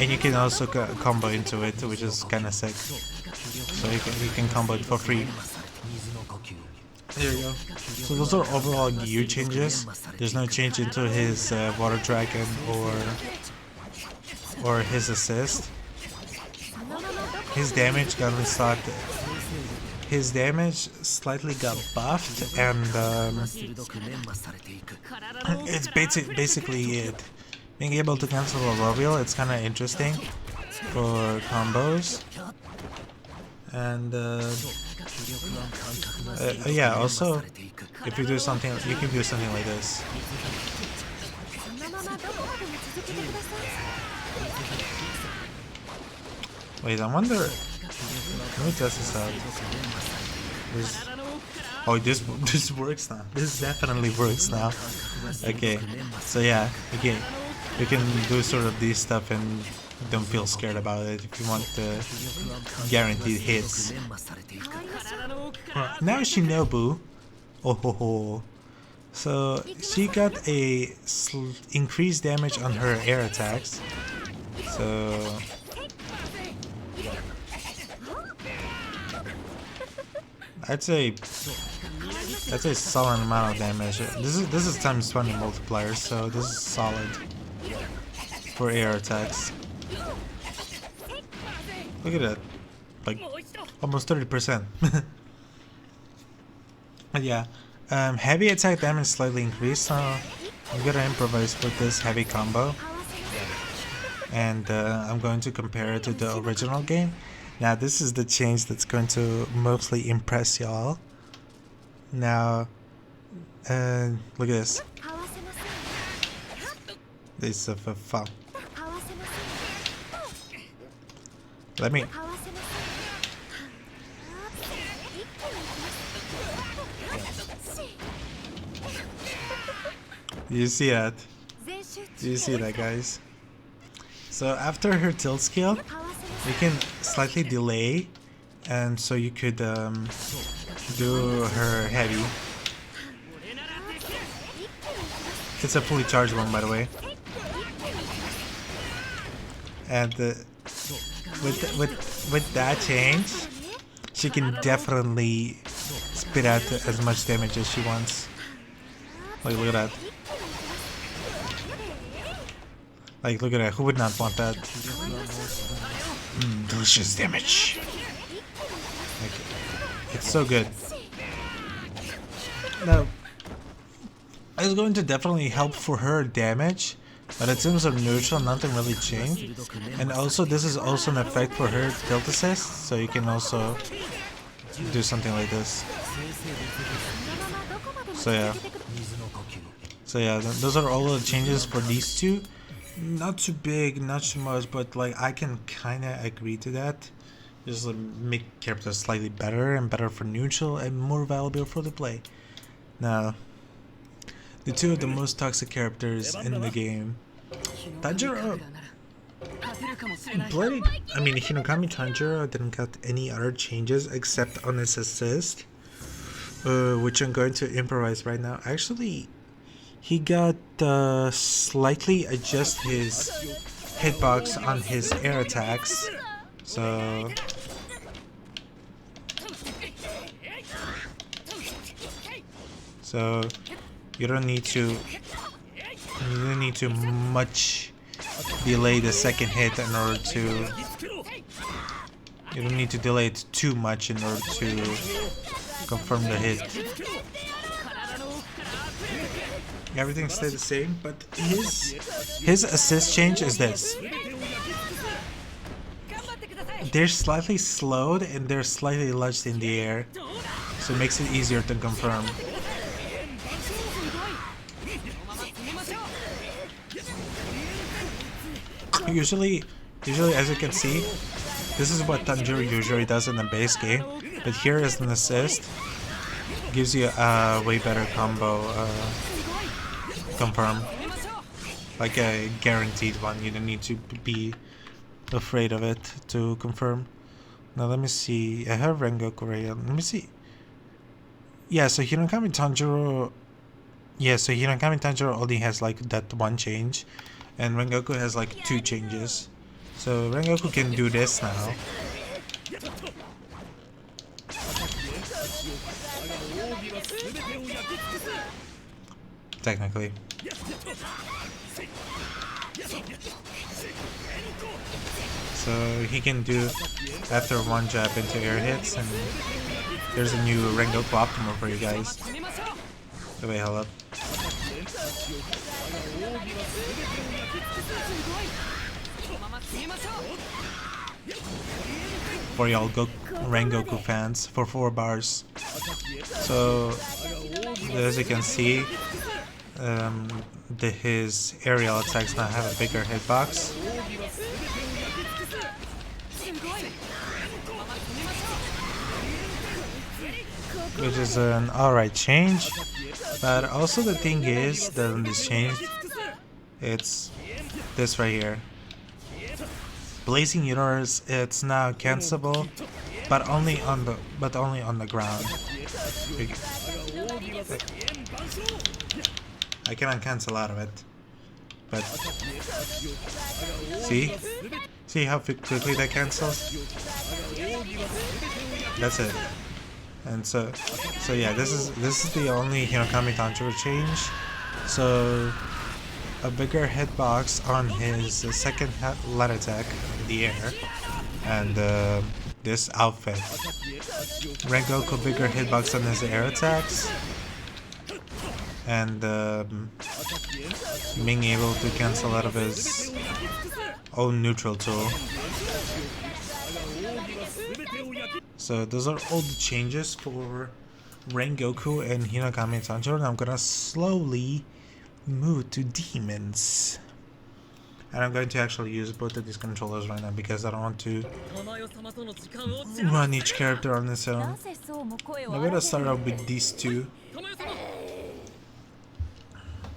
And you can also combo into it, which is kind of sick. So you can combo it for free. There you go. So those are overall Giyu changes. There's no change into his water dragon or his assist. His damage got restocked. His damage slightly got buffed, and it's basically it. Being able to cancel a Rovial, it's kind of interesting for combos. And yeah, also if you do something, you can do something like this. Wait, I wonder. Let me test this out. Oh, this works now. This definitely works now. Okay, so yeah, okay, you can do sort of these stuff and don't feel scared about it if you want the guaranteed hits. Now Shinobu. Oh ho ho. So she got a increased damage on her air attacks. So I'd say that's a solid amount of damage. This is times 20 multiplier, so this is solid for air attacks. Look at that, like almost 30%. But yeah, heavy attack damage slightly increased, so I'm gonna improvise with this heavy combo, and I'm going to compare it to the original game. Now this is the change that's going to mostly impress y'all. Now, look at this. This is a fun. Let me. Do you see that? Do you see that, guys? So after her tilt skill, you can slightly delay, and so you could do her heavy. It's a fully charged one, by the way. And with that change, she can definitely spit out as much damage as she wants. Like, look at that. Like, look at that. Who would not want that? Delicious damage. Like, it's so good. Now, it's going to definitely help for her damage, but in terms of neutral, nothing really changed. And also, this is also an effect for her tilt assist, so you can also do something like this. So yeah. So yeah, those are all the changes for these two. Not too big, not too much, but like I can kinda agree to that. Just like, make characters slightly better and better for neutral and more valuable for the play. Now, the two of the most toxic characters in the game. Tanjiro Hinokami Tanjiro didn't get any other changes except on his assist, which I'm going to improvise right now. Actually, he got slightly adjust his hitbox on his air attacks, so you don't need to much delay the second hit in order to. You don't need to delay it too much in order to confirm the hit. Everything stayed the same, but his assist change is this. They're slightly slowed and they're slightly lodged in the air, so it makes it easier to confirm. Usually, as you can see, this is what Tanjiro usually does in the base game, but here is an assist. Gives you a way better combo confirm. Like a guaranteed one, you don't need to be afraid of it to confirm. Now let me see, I have Rengoku right here. Let me see. Yeah, so Hinokami Tanjiro... Yeah, so Hinokami Tanjiro only has like that one change. And Rengoku has like 2 changes. So Rengoku can do this now. Technically. So he can do after one jab into air hits, and there's a new Rengoku Optimal for you guys. Wait, hold up. For y'all Rengoku fans, for 4 bars. So as you can see, his aerial attacks now have a bigger hitbox. Which is an alright change, but also the thing is that on this change, it's this right here. Blazing Universe, it's now cancelable, but only on the ground. I cannot cancel out of it, but see how quickly that cancels. That's it. And so yeah, this is the only Hinokami Tanjiro change. So a bigger hitbox on his second light attack in the air, and this outfit. Rengoku bigger hitbox on his air attacks, and being able to cancel out of his own neutral tool. So those are all the changes for Rengoku and Hinokami Tanjiro, and I'm gonna slowly move to demons. And I'm going to actually use both of these controllers right now because I don't want to run each character on its own. I'm gonna start off with these two.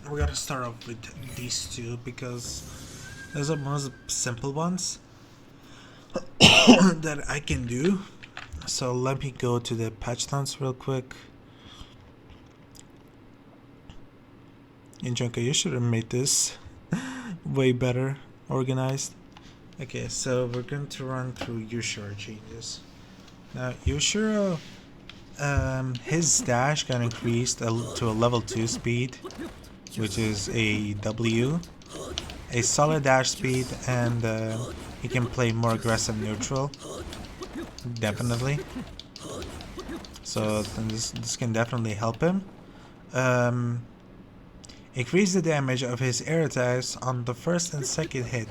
We're gonna start off with these two because those are most simple ones that I can do. So let me go to the patch notes real quick. Ichunka, you should have made this way better organized. Okay, so we're going to run through Yushiro changes. Now Yushiro, his dash got increased to a level 2 speed, which is a W, a solid dash speed, and he can play more aggressive neutral. Definitely. So this can definitely help him. Increase the damage of his air attacks on the first and second hit.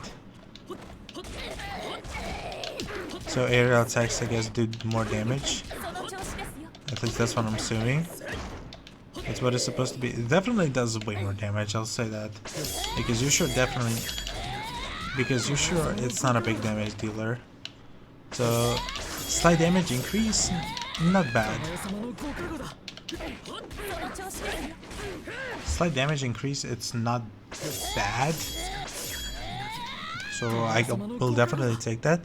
So aerial attacks, I guess, do more damage. At least that's what I'm assuming. That's what it's supposed to be. It definitely does way more damage, I'll say that. Because Yushiro it's not a big damage dealer. So slight damage increase, not bad. Slight damage increase, it's not bad. So I will definitely take that.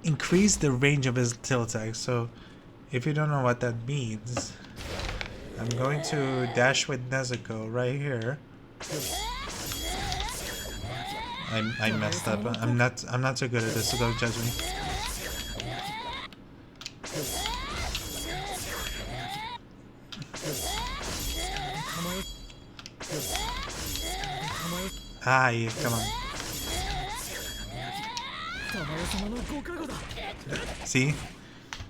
Increase the range of his tilt attack. So if you don't know what that means, I'm going to dash with Nezuko right here. I messed up. I'm not so good at this, so don't judge me. Yeah, come on. See?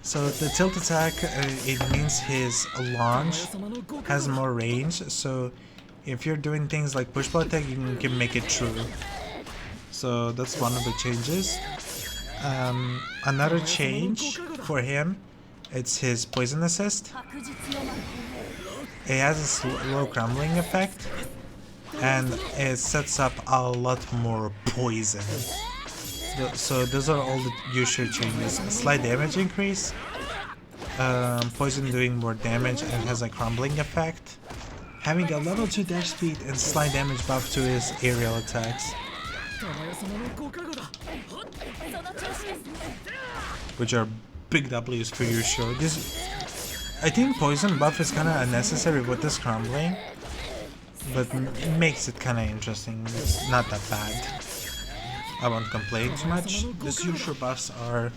So the tilt attack, it means his launch has more range. So if you're doing things like push pull attack, you can make it true. So that's one of the changes. Another change for him, it's his poison assist. It has a slow crumbling effect. and it sets up a lot more poison. So those are all the Yushiro changes. A slight damage increase, poison doing more damage and has a crumbling effect, having a level 2 dash speed and slight damage buff to his aerial attacks, which are big W's for Yushiro. I think poison buff is kind of unnecessary with this crumbling, but it makes it kind of interesting. It's not that bad. I won't complain too much. These Yushiro buffs are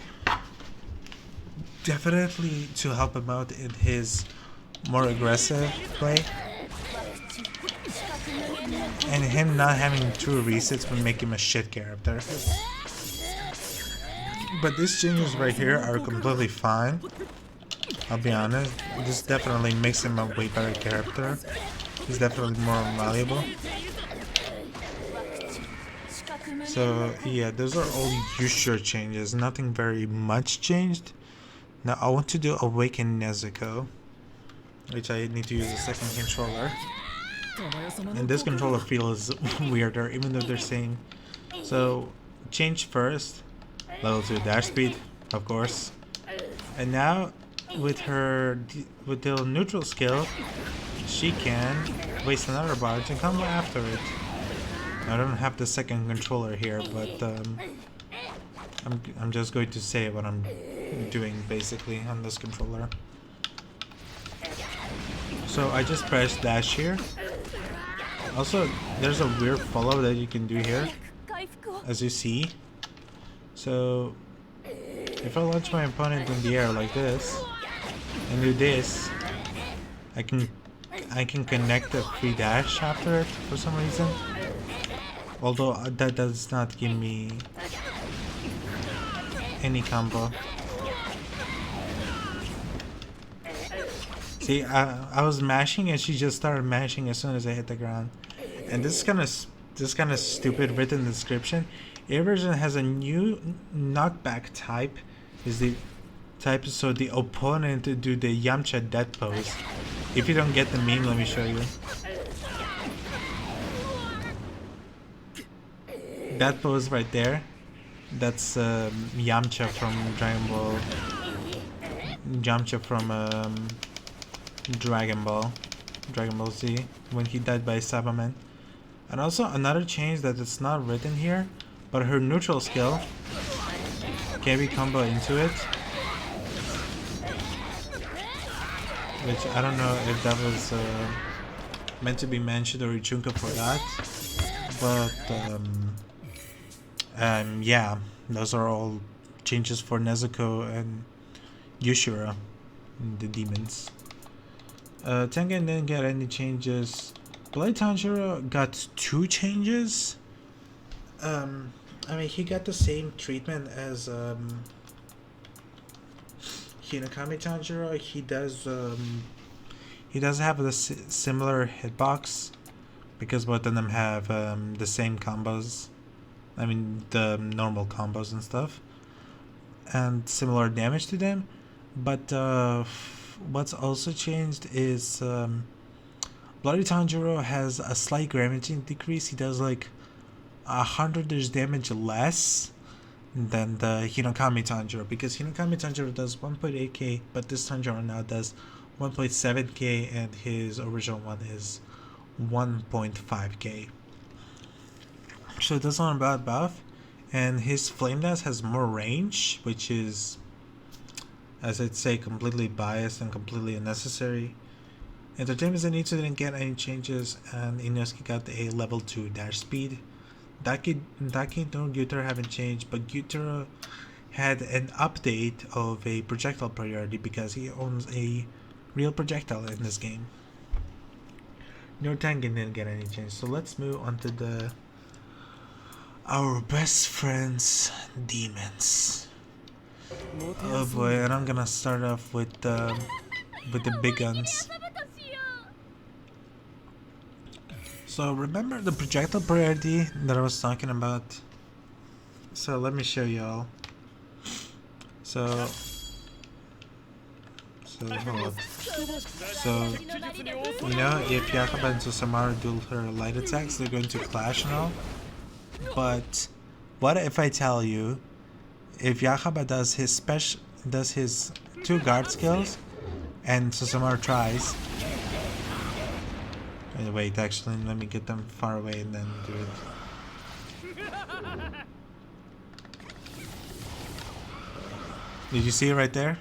definitely to help him out in his more aggressive play. And him not having 2 resets would make him a shit character. But these changes right here are completely fine. I'll be honest, this definitely makes him a way better character. He's definitely more valuable. So yeah, those are all Yushiro changes. Nothing very much changed. Now I want to do Awaken Nezuko, which I need to use a second controller. And this controller feels weirder, even though they're saying. So change first, level 2 dash speed, of course. And now with the neutral skill, she can waste another barge and come after it. I don't have the second controller here, but I'm just going to say what I'm doing basically on this controller. So I just press dash here. Also, there's a weird follow that you can do here, as you see. So if I launch my opponent in the air like this and do this, I can connect a free dash after it for some reason. Although that does not give me any combo. See, I was mashing and she just started mashing as soon as I hit the ground. And this kind of stupid written description. A version has a new knockback type. Is the type so the opponent do the Yamcha death pose. If you don't get the meme, let me show you. That pose right there, that's Yamcha from Dragon Ball. Yamcha from Dragon Ball Z, when he died by Sabaman. And also another change that it's not written here, but her neutral skill can be combo into it. Which I don't know if that was meant to be mentioned or Ichunka for that. But yeah, those are all changes for Nezuko and Yushiro, the demons. Tengen didn't get any changes. Bloody Tanjiro got 2 changes. I mean, he got the same treatment as Hinokami Tanjiro. He does have a similar hitbox because both of them have the same combos. I mean, the normal combos and stuff, and similar damage to them. But what's also changed is Bloody Tanjiro has a slight damage decrease. He does like 100 damage less than the Hinokami Tanjiro, because Hinokami Tanjiro does 1.8k, but this Tanjiro now does 1.7k, and his original one is 1.5k. So that's not a bad buff, and his Flame Dance has more range, which is, as I'd say, completely biased and completely unnecessary. Entertainment Zenitsu didn't get any changes, and Inosuke got a level 2 dash speed. Daki no Gyutaro haven't changed, but Gyutaro had an update of a projectile priority because he owns a real projectile in this game. No Tengen didn't get any change, so let's move on to our best friends, demons. Oh boy, and I'm gonna start off with the big guns. So remember the projectile priority that I was talking about? So let me show y'all. So So hold on. So you know, if Yahaba and Susamaru do her light attacks, they're going to clash and all. But what if I tell you, if Yahaba does his two guard skills, and Susamaru tries. Wait, actually, let me get them far away and then do it. Did you see it right there?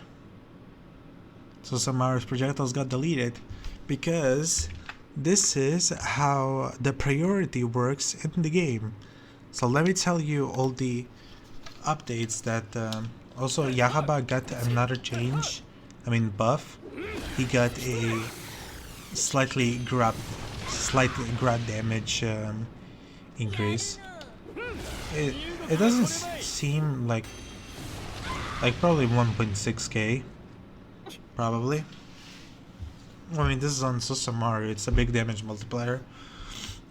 Susamaru's projectiles got deleted because this is how the priority works in the game. So let me tell you all the updates that also Yahaba got another change. I mean buff. He got a slightly grab damage increase. It doesn't seem like probably 1.6k. Probably. I mean, this is on Susamaru. It's a big damage multiplier.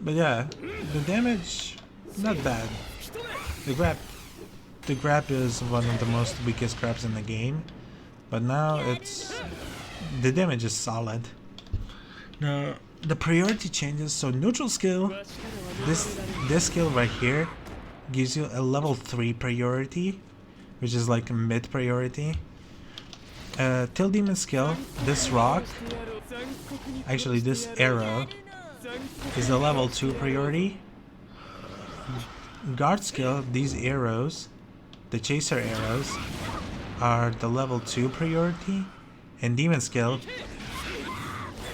But yeah, the damage not bad. The grab is one of the most weakest grabs in the game. But now the damage is solid. Now the priority changes. So neutral skill, this skill right here gives you a level 3 priority, which is like a mid priority. Till demon skill, this rock, actually this arrow, is a level 2 priority. Guard skill, these arrows, the chaser arrows, are the level 2 priority. And demon skill,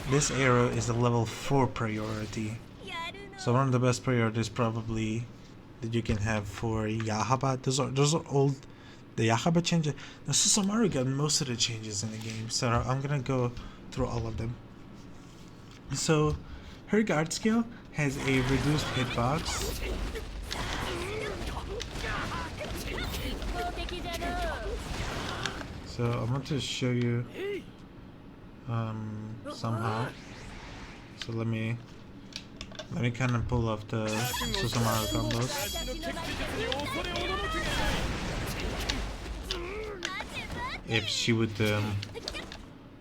this arrow is a level 4 priority. So one of the best priorities probably that you can have for Yahaba. Those are all the Yahaba changes. Now Susamaru got most of the changes in the game, so I'm gonna go through all of them. So her guard skill has a reduced hitbox. So I want to show you somehow. So let me kind of pull off the Susamaru combos. If she would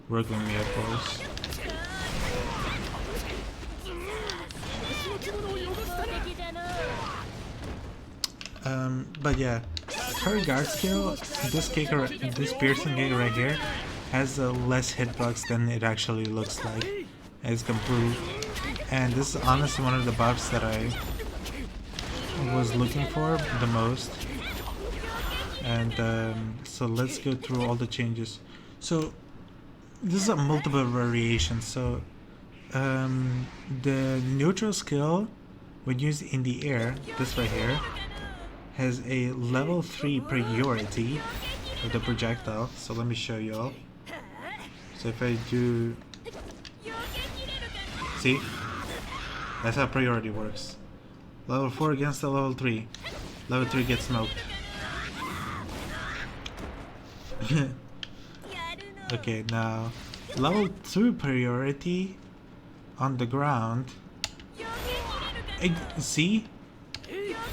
work with me, of course. But yeah, her guard skill, this piercing kick right here, has a less hitbox than it actually looks like, as improved. And this is honestly one of the buffs that I was looking for the most. And so let's go through all the changes. So this is a multiple variation. So the neutral skill, when used in the air, this right here, has a level 3 priority of the projectile. So let me show you all. So if I do, see, that's how priority works. Level 4 against the level 3. Level 3 gets smoked. Okay, now level 2 priority on the ground. See?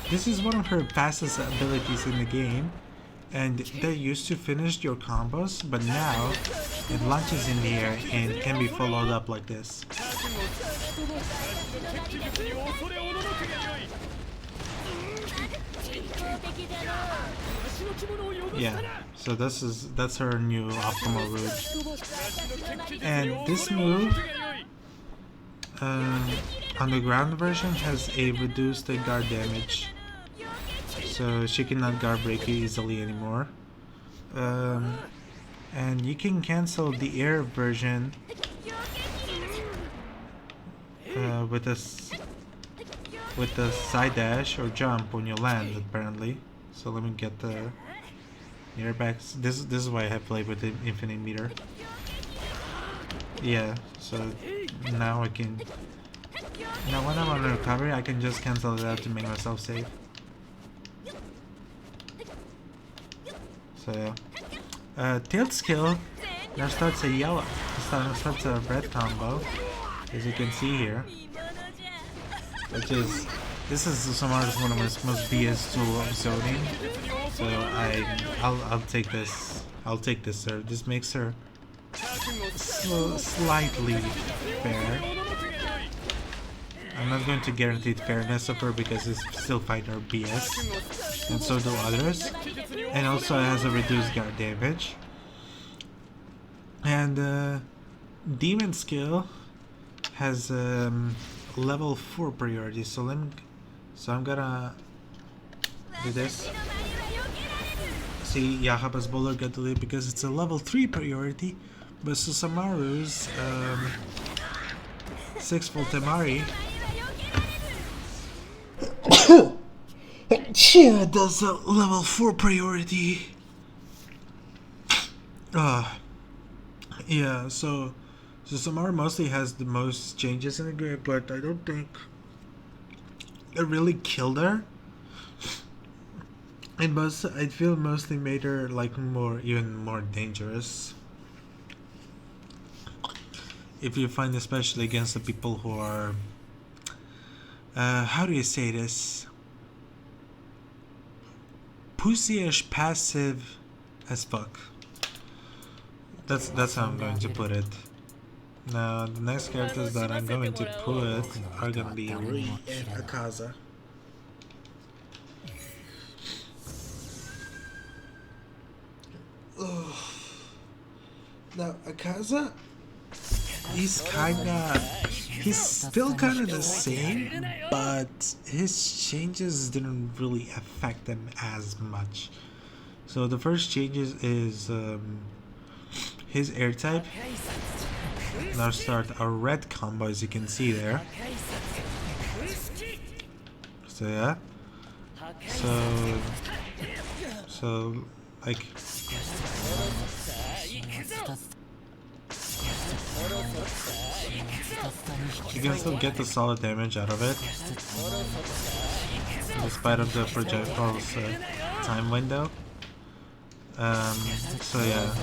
This is one of her fastest abilities in the game, and they used to finish your combos, but now it launches in the air and can be followed up like this. Yeah, so that's her new optimal route. And this move on the ground version has a reduced guard damage, so she cannot guard break you easily anymore. And you can cancel the air version with a side dash or jump when you land, apparently. So let me get the air back. This is why I have played with the infinite meter. Yeah, so now I can. Now when I'm on recovery, I can just cancel it out to make myself safe. So yeah. Tilt skill now starts a yellow. Starts a red combo, as you can see here. Which is, this is Susamaru's one of my most BS tool of zoning. So I'll take this. I'll take this, sir. This makes her slightly fair. I'm not going to guarantee fairness of her because his still fighter BS, and so do others. And also it has a reduced guard damage. And demon skill has level 4 priority. So I'm gonna do this. See, Yahaba's bowler got delayed because it's a level 3 priority, but Susamaru's 6 full Temari does a level 4 priority. Yeah, so Susamaru mostly has the most changes in the game, but I don't think it really killed her. I feel mostly made her like even more dangerous. If you find, especially against the people who are, how do you say this? Pussyish passive as fuck. That's how I'm going to put it. Now the next characters that I'm going to put are gonna be Rui and Akaza. Now Akaza, he's still kinda the same, but his changes didn't really affect them as much. So the first changes is his air type. Now start a red combo, as you can see there. So yeah. So like you can still get the solid damage out of it, despite of the projectile's time window. So yeah,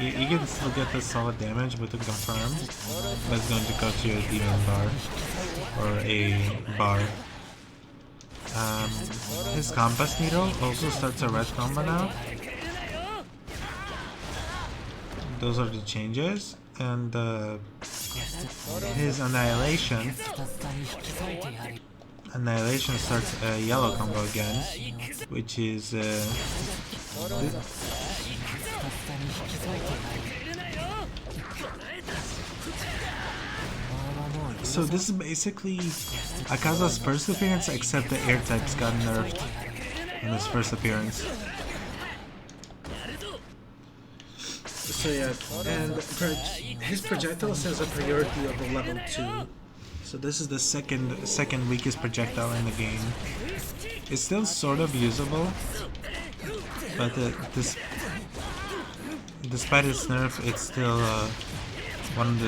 you can still get the solid damage, but to confirm, that's going to go to a demon bar or a bar. His compass needle also starts a red combo now. Those are the changes, and his annihilation starts a yellow combo again, which is so this is basically Akaza's first appearance, except the air types got nerfed in his first appearance. So yeah, and his projectile has a priority of a level 2. So this is the second weakest projectile in the game. It's still sort of usable, but despite its nerf, it's still one of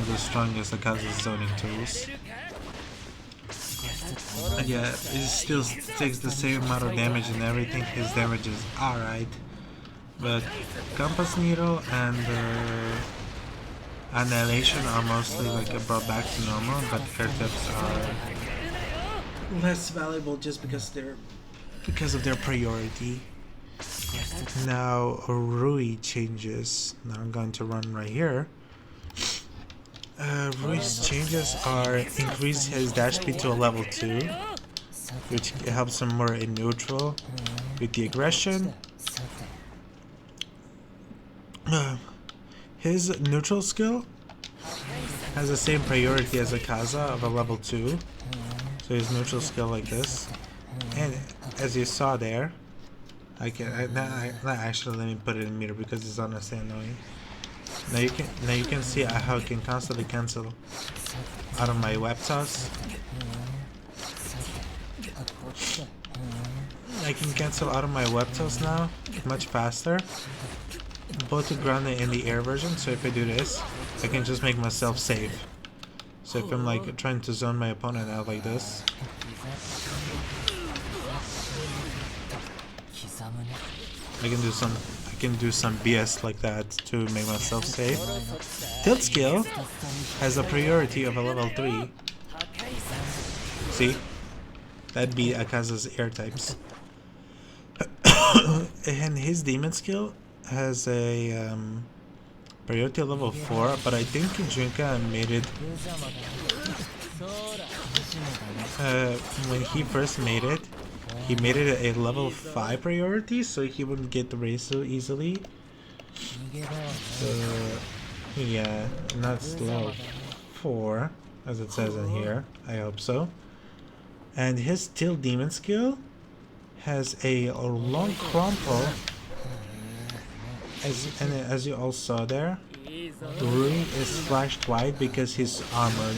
the strongest Akaza's zoning tools. And yeah, it still takes the same amount of damage and everything. His damage is alright, but compass needle and annihilation are mostly like brought back to normal, but air tips are less valuable just because of their priority. Now Rui changes. Now I'm going to run right here. Rui's changes are increase his dash speed to a level 2, which helps him more in neutral with the aggression. His neutral skill has the same priority as Akaza of a level 2. So his neutral skill like this. And as you saw there, actually let me put it in meter because it's honestly annoying. Now you can see how I can constantly cancel out of my web toss. I can cancel out of my web toss now much faster. Both the grounded and the air version, so if I do this, I can just make myself safe. So if I'm like trying to zone my opponent out like this, I can do some BS like that to make myself safe. Tilt skill has a priority of a level 3. See? That'd be Akaza's air types. And his demon skill has a priority level 4, but I think Ichunka made it when he first made it. He made it a level 5 priority, so he wouldn't get the race so easily. So yeah, not level 4 as it says in here. I hope so. And his Steel Demon skill has a long crumple, as you all saw there. Rui is flashed white because he's armored.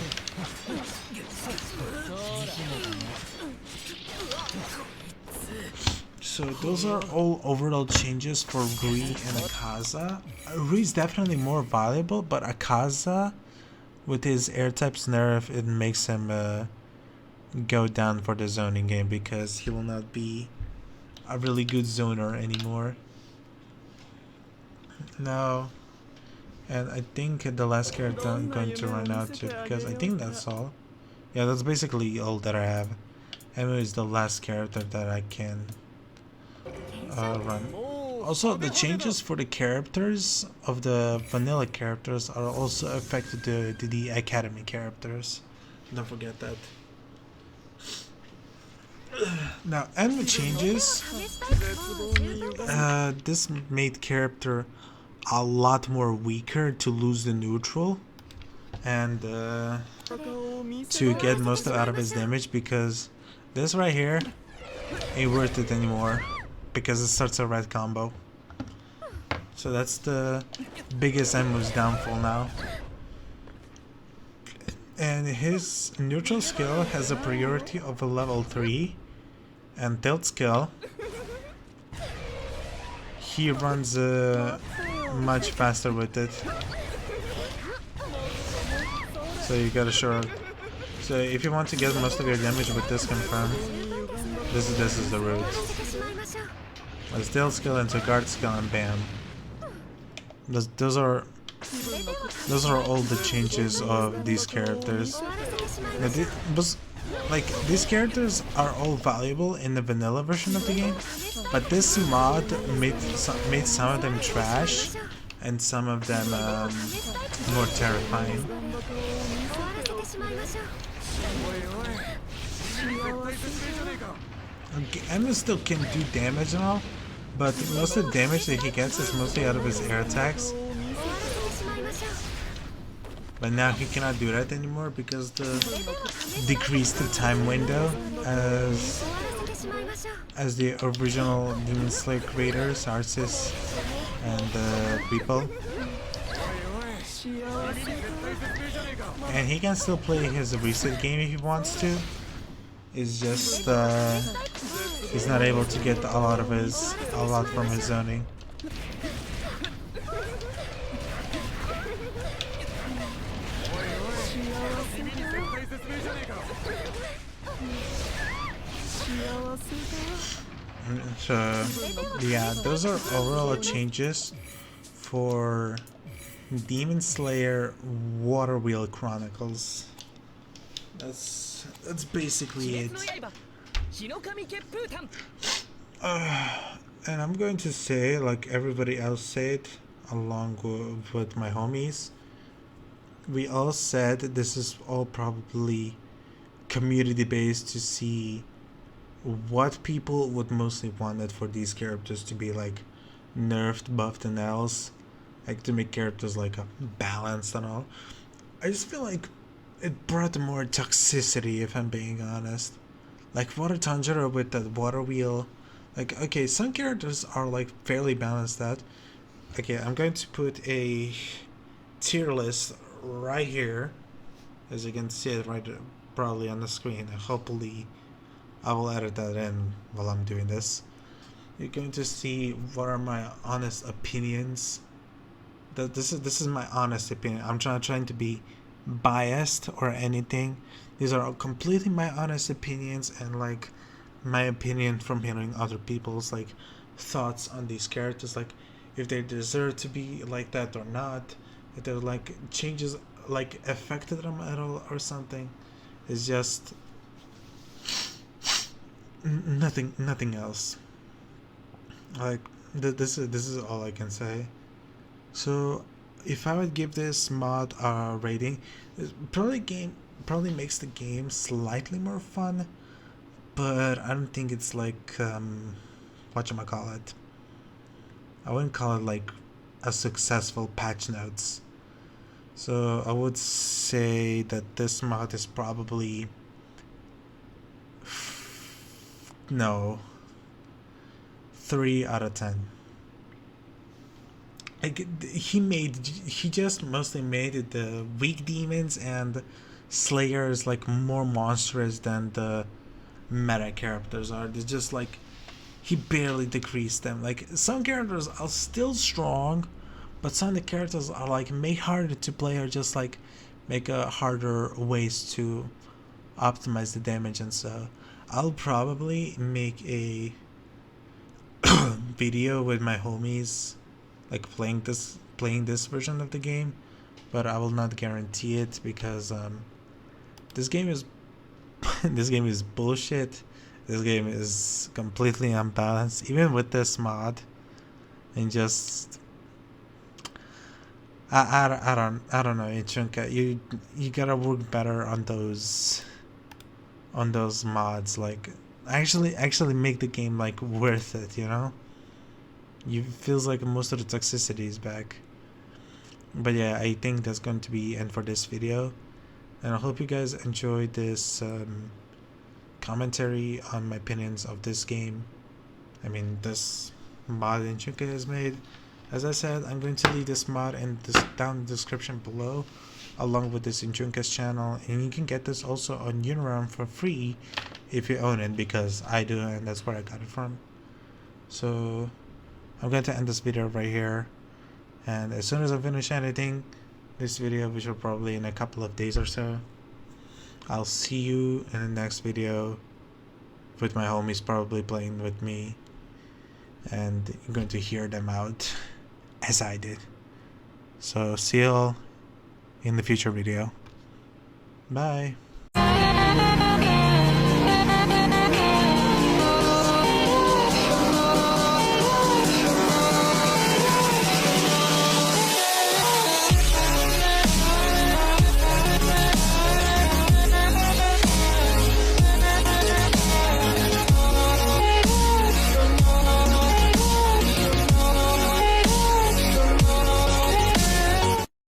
So those are all overall changes for Rui and Akaza. Rui is definitely more valuable, but Akaza, with his air types nerf, it makes him go down for the zoning game because he will not be a really good zoner anymore. Now, and I think the last character I'm going to run out to, because I think that's all. Yeah, that's basically all that I have. Enmu is the last character that I can run. Also, the changes for the characters of the vanilla characters are also affected to the academy characters. Don't forget that. Now, Enmu changes. This made character a lot more weaker to lose the neutral and to get most out of his damage, because this right here ain't worth it anymore because it starts a red combo. So that's the biggest Enmu's downfall now. And his neutral skill has a priority of a level 3, and tilt skill, he runs much faster with it. So you gotta show. So if you want to get most of your damage with this confirmed, this is the route. A steal skill into guard skill and bam. Those are all the changes of these characters. Now, these characters are all valuable in the vanilla version of the game, but this mod made some of them trash and some of them more terrifying. Okay, Enmu still can do damage and all, but most of the damage that he gets is mostly out of his air attacks. But now he cannot do that anymore because the decreased the time window as the original Demon Slayer creators, artists, and people. And he can still play his reset game if he wants to. It's just he's not able to get a lot from his zoning. So yeah, those are overall changes for Demon Slayer Water Wheel Chronicles. That's basically it. And I'm going to say, like everybody else said, along with my homies, we all said this is all probably community based to see what people would mostly wanted for these characters to be like nerfed, buffed, and else, like to make characters like balanced and all. I just feel like it brought more toxicity, if I'm being honest. Like Water Tanjiro with that water wheel. Like, okay, some characters are like fairly balanced out. Okay, I'm going to put a tier list right here, as you can see it right probably on the screen. Hopefully I will edit that in while I'm doing this. You're going to see what are my honest opinions. This is my honest opinion. I'm not trying to be biased or anything. These are completely my honest opinions and like my opinion from hearing other people's like thoughts on these characters, like if they deserve to be like that or not, if they're like changes like affected them at all or something. It's just nothing else. Like This is all I can say. So if I would give this mod a rating, probably makes the game slightly more fun, but I don't think it's like whatchamacallit. I wouldn't call it like a successful patch notes. So I would say that this mod is probably no 3 out of 10. Like he just mostly made the weak demons and slayers like more monstrous than the meta characters are. They're just like he barely decreased them. Like some characters are still strong, but some of the characters are like made harder to play or just like make a harder ways to optimize the damage. And so I'll probably make a video with my homies like playing this version of the game, but I will not guarantee it because this game is this game is bullshit. This game is completely unbalanced, even with this mod, and just I don't know, Ichunka. You gotta work better on those mods. Like actually make the game like worth it. You know, you feels like most of the toxicity is back. But yeah, I think that's going to be end for this video, and I hope you guys enjoyed this commentary on my opinions of this game. I mean, this mod Ichunka has made. As I said, I'm going to leave this mod in this down in the description below, along with this Ichunka's channel, and you can get this also on Unirealm for free if you own it, because I do, and that's where I got it from. So I'm going to end this video right here, and as soon as I finish editing this video, which will probably in a couple of days or so, I'll see you in the next video with my homies probably playing with me, and you're going to hear them out as I did. So see y'all in the future video. Bye.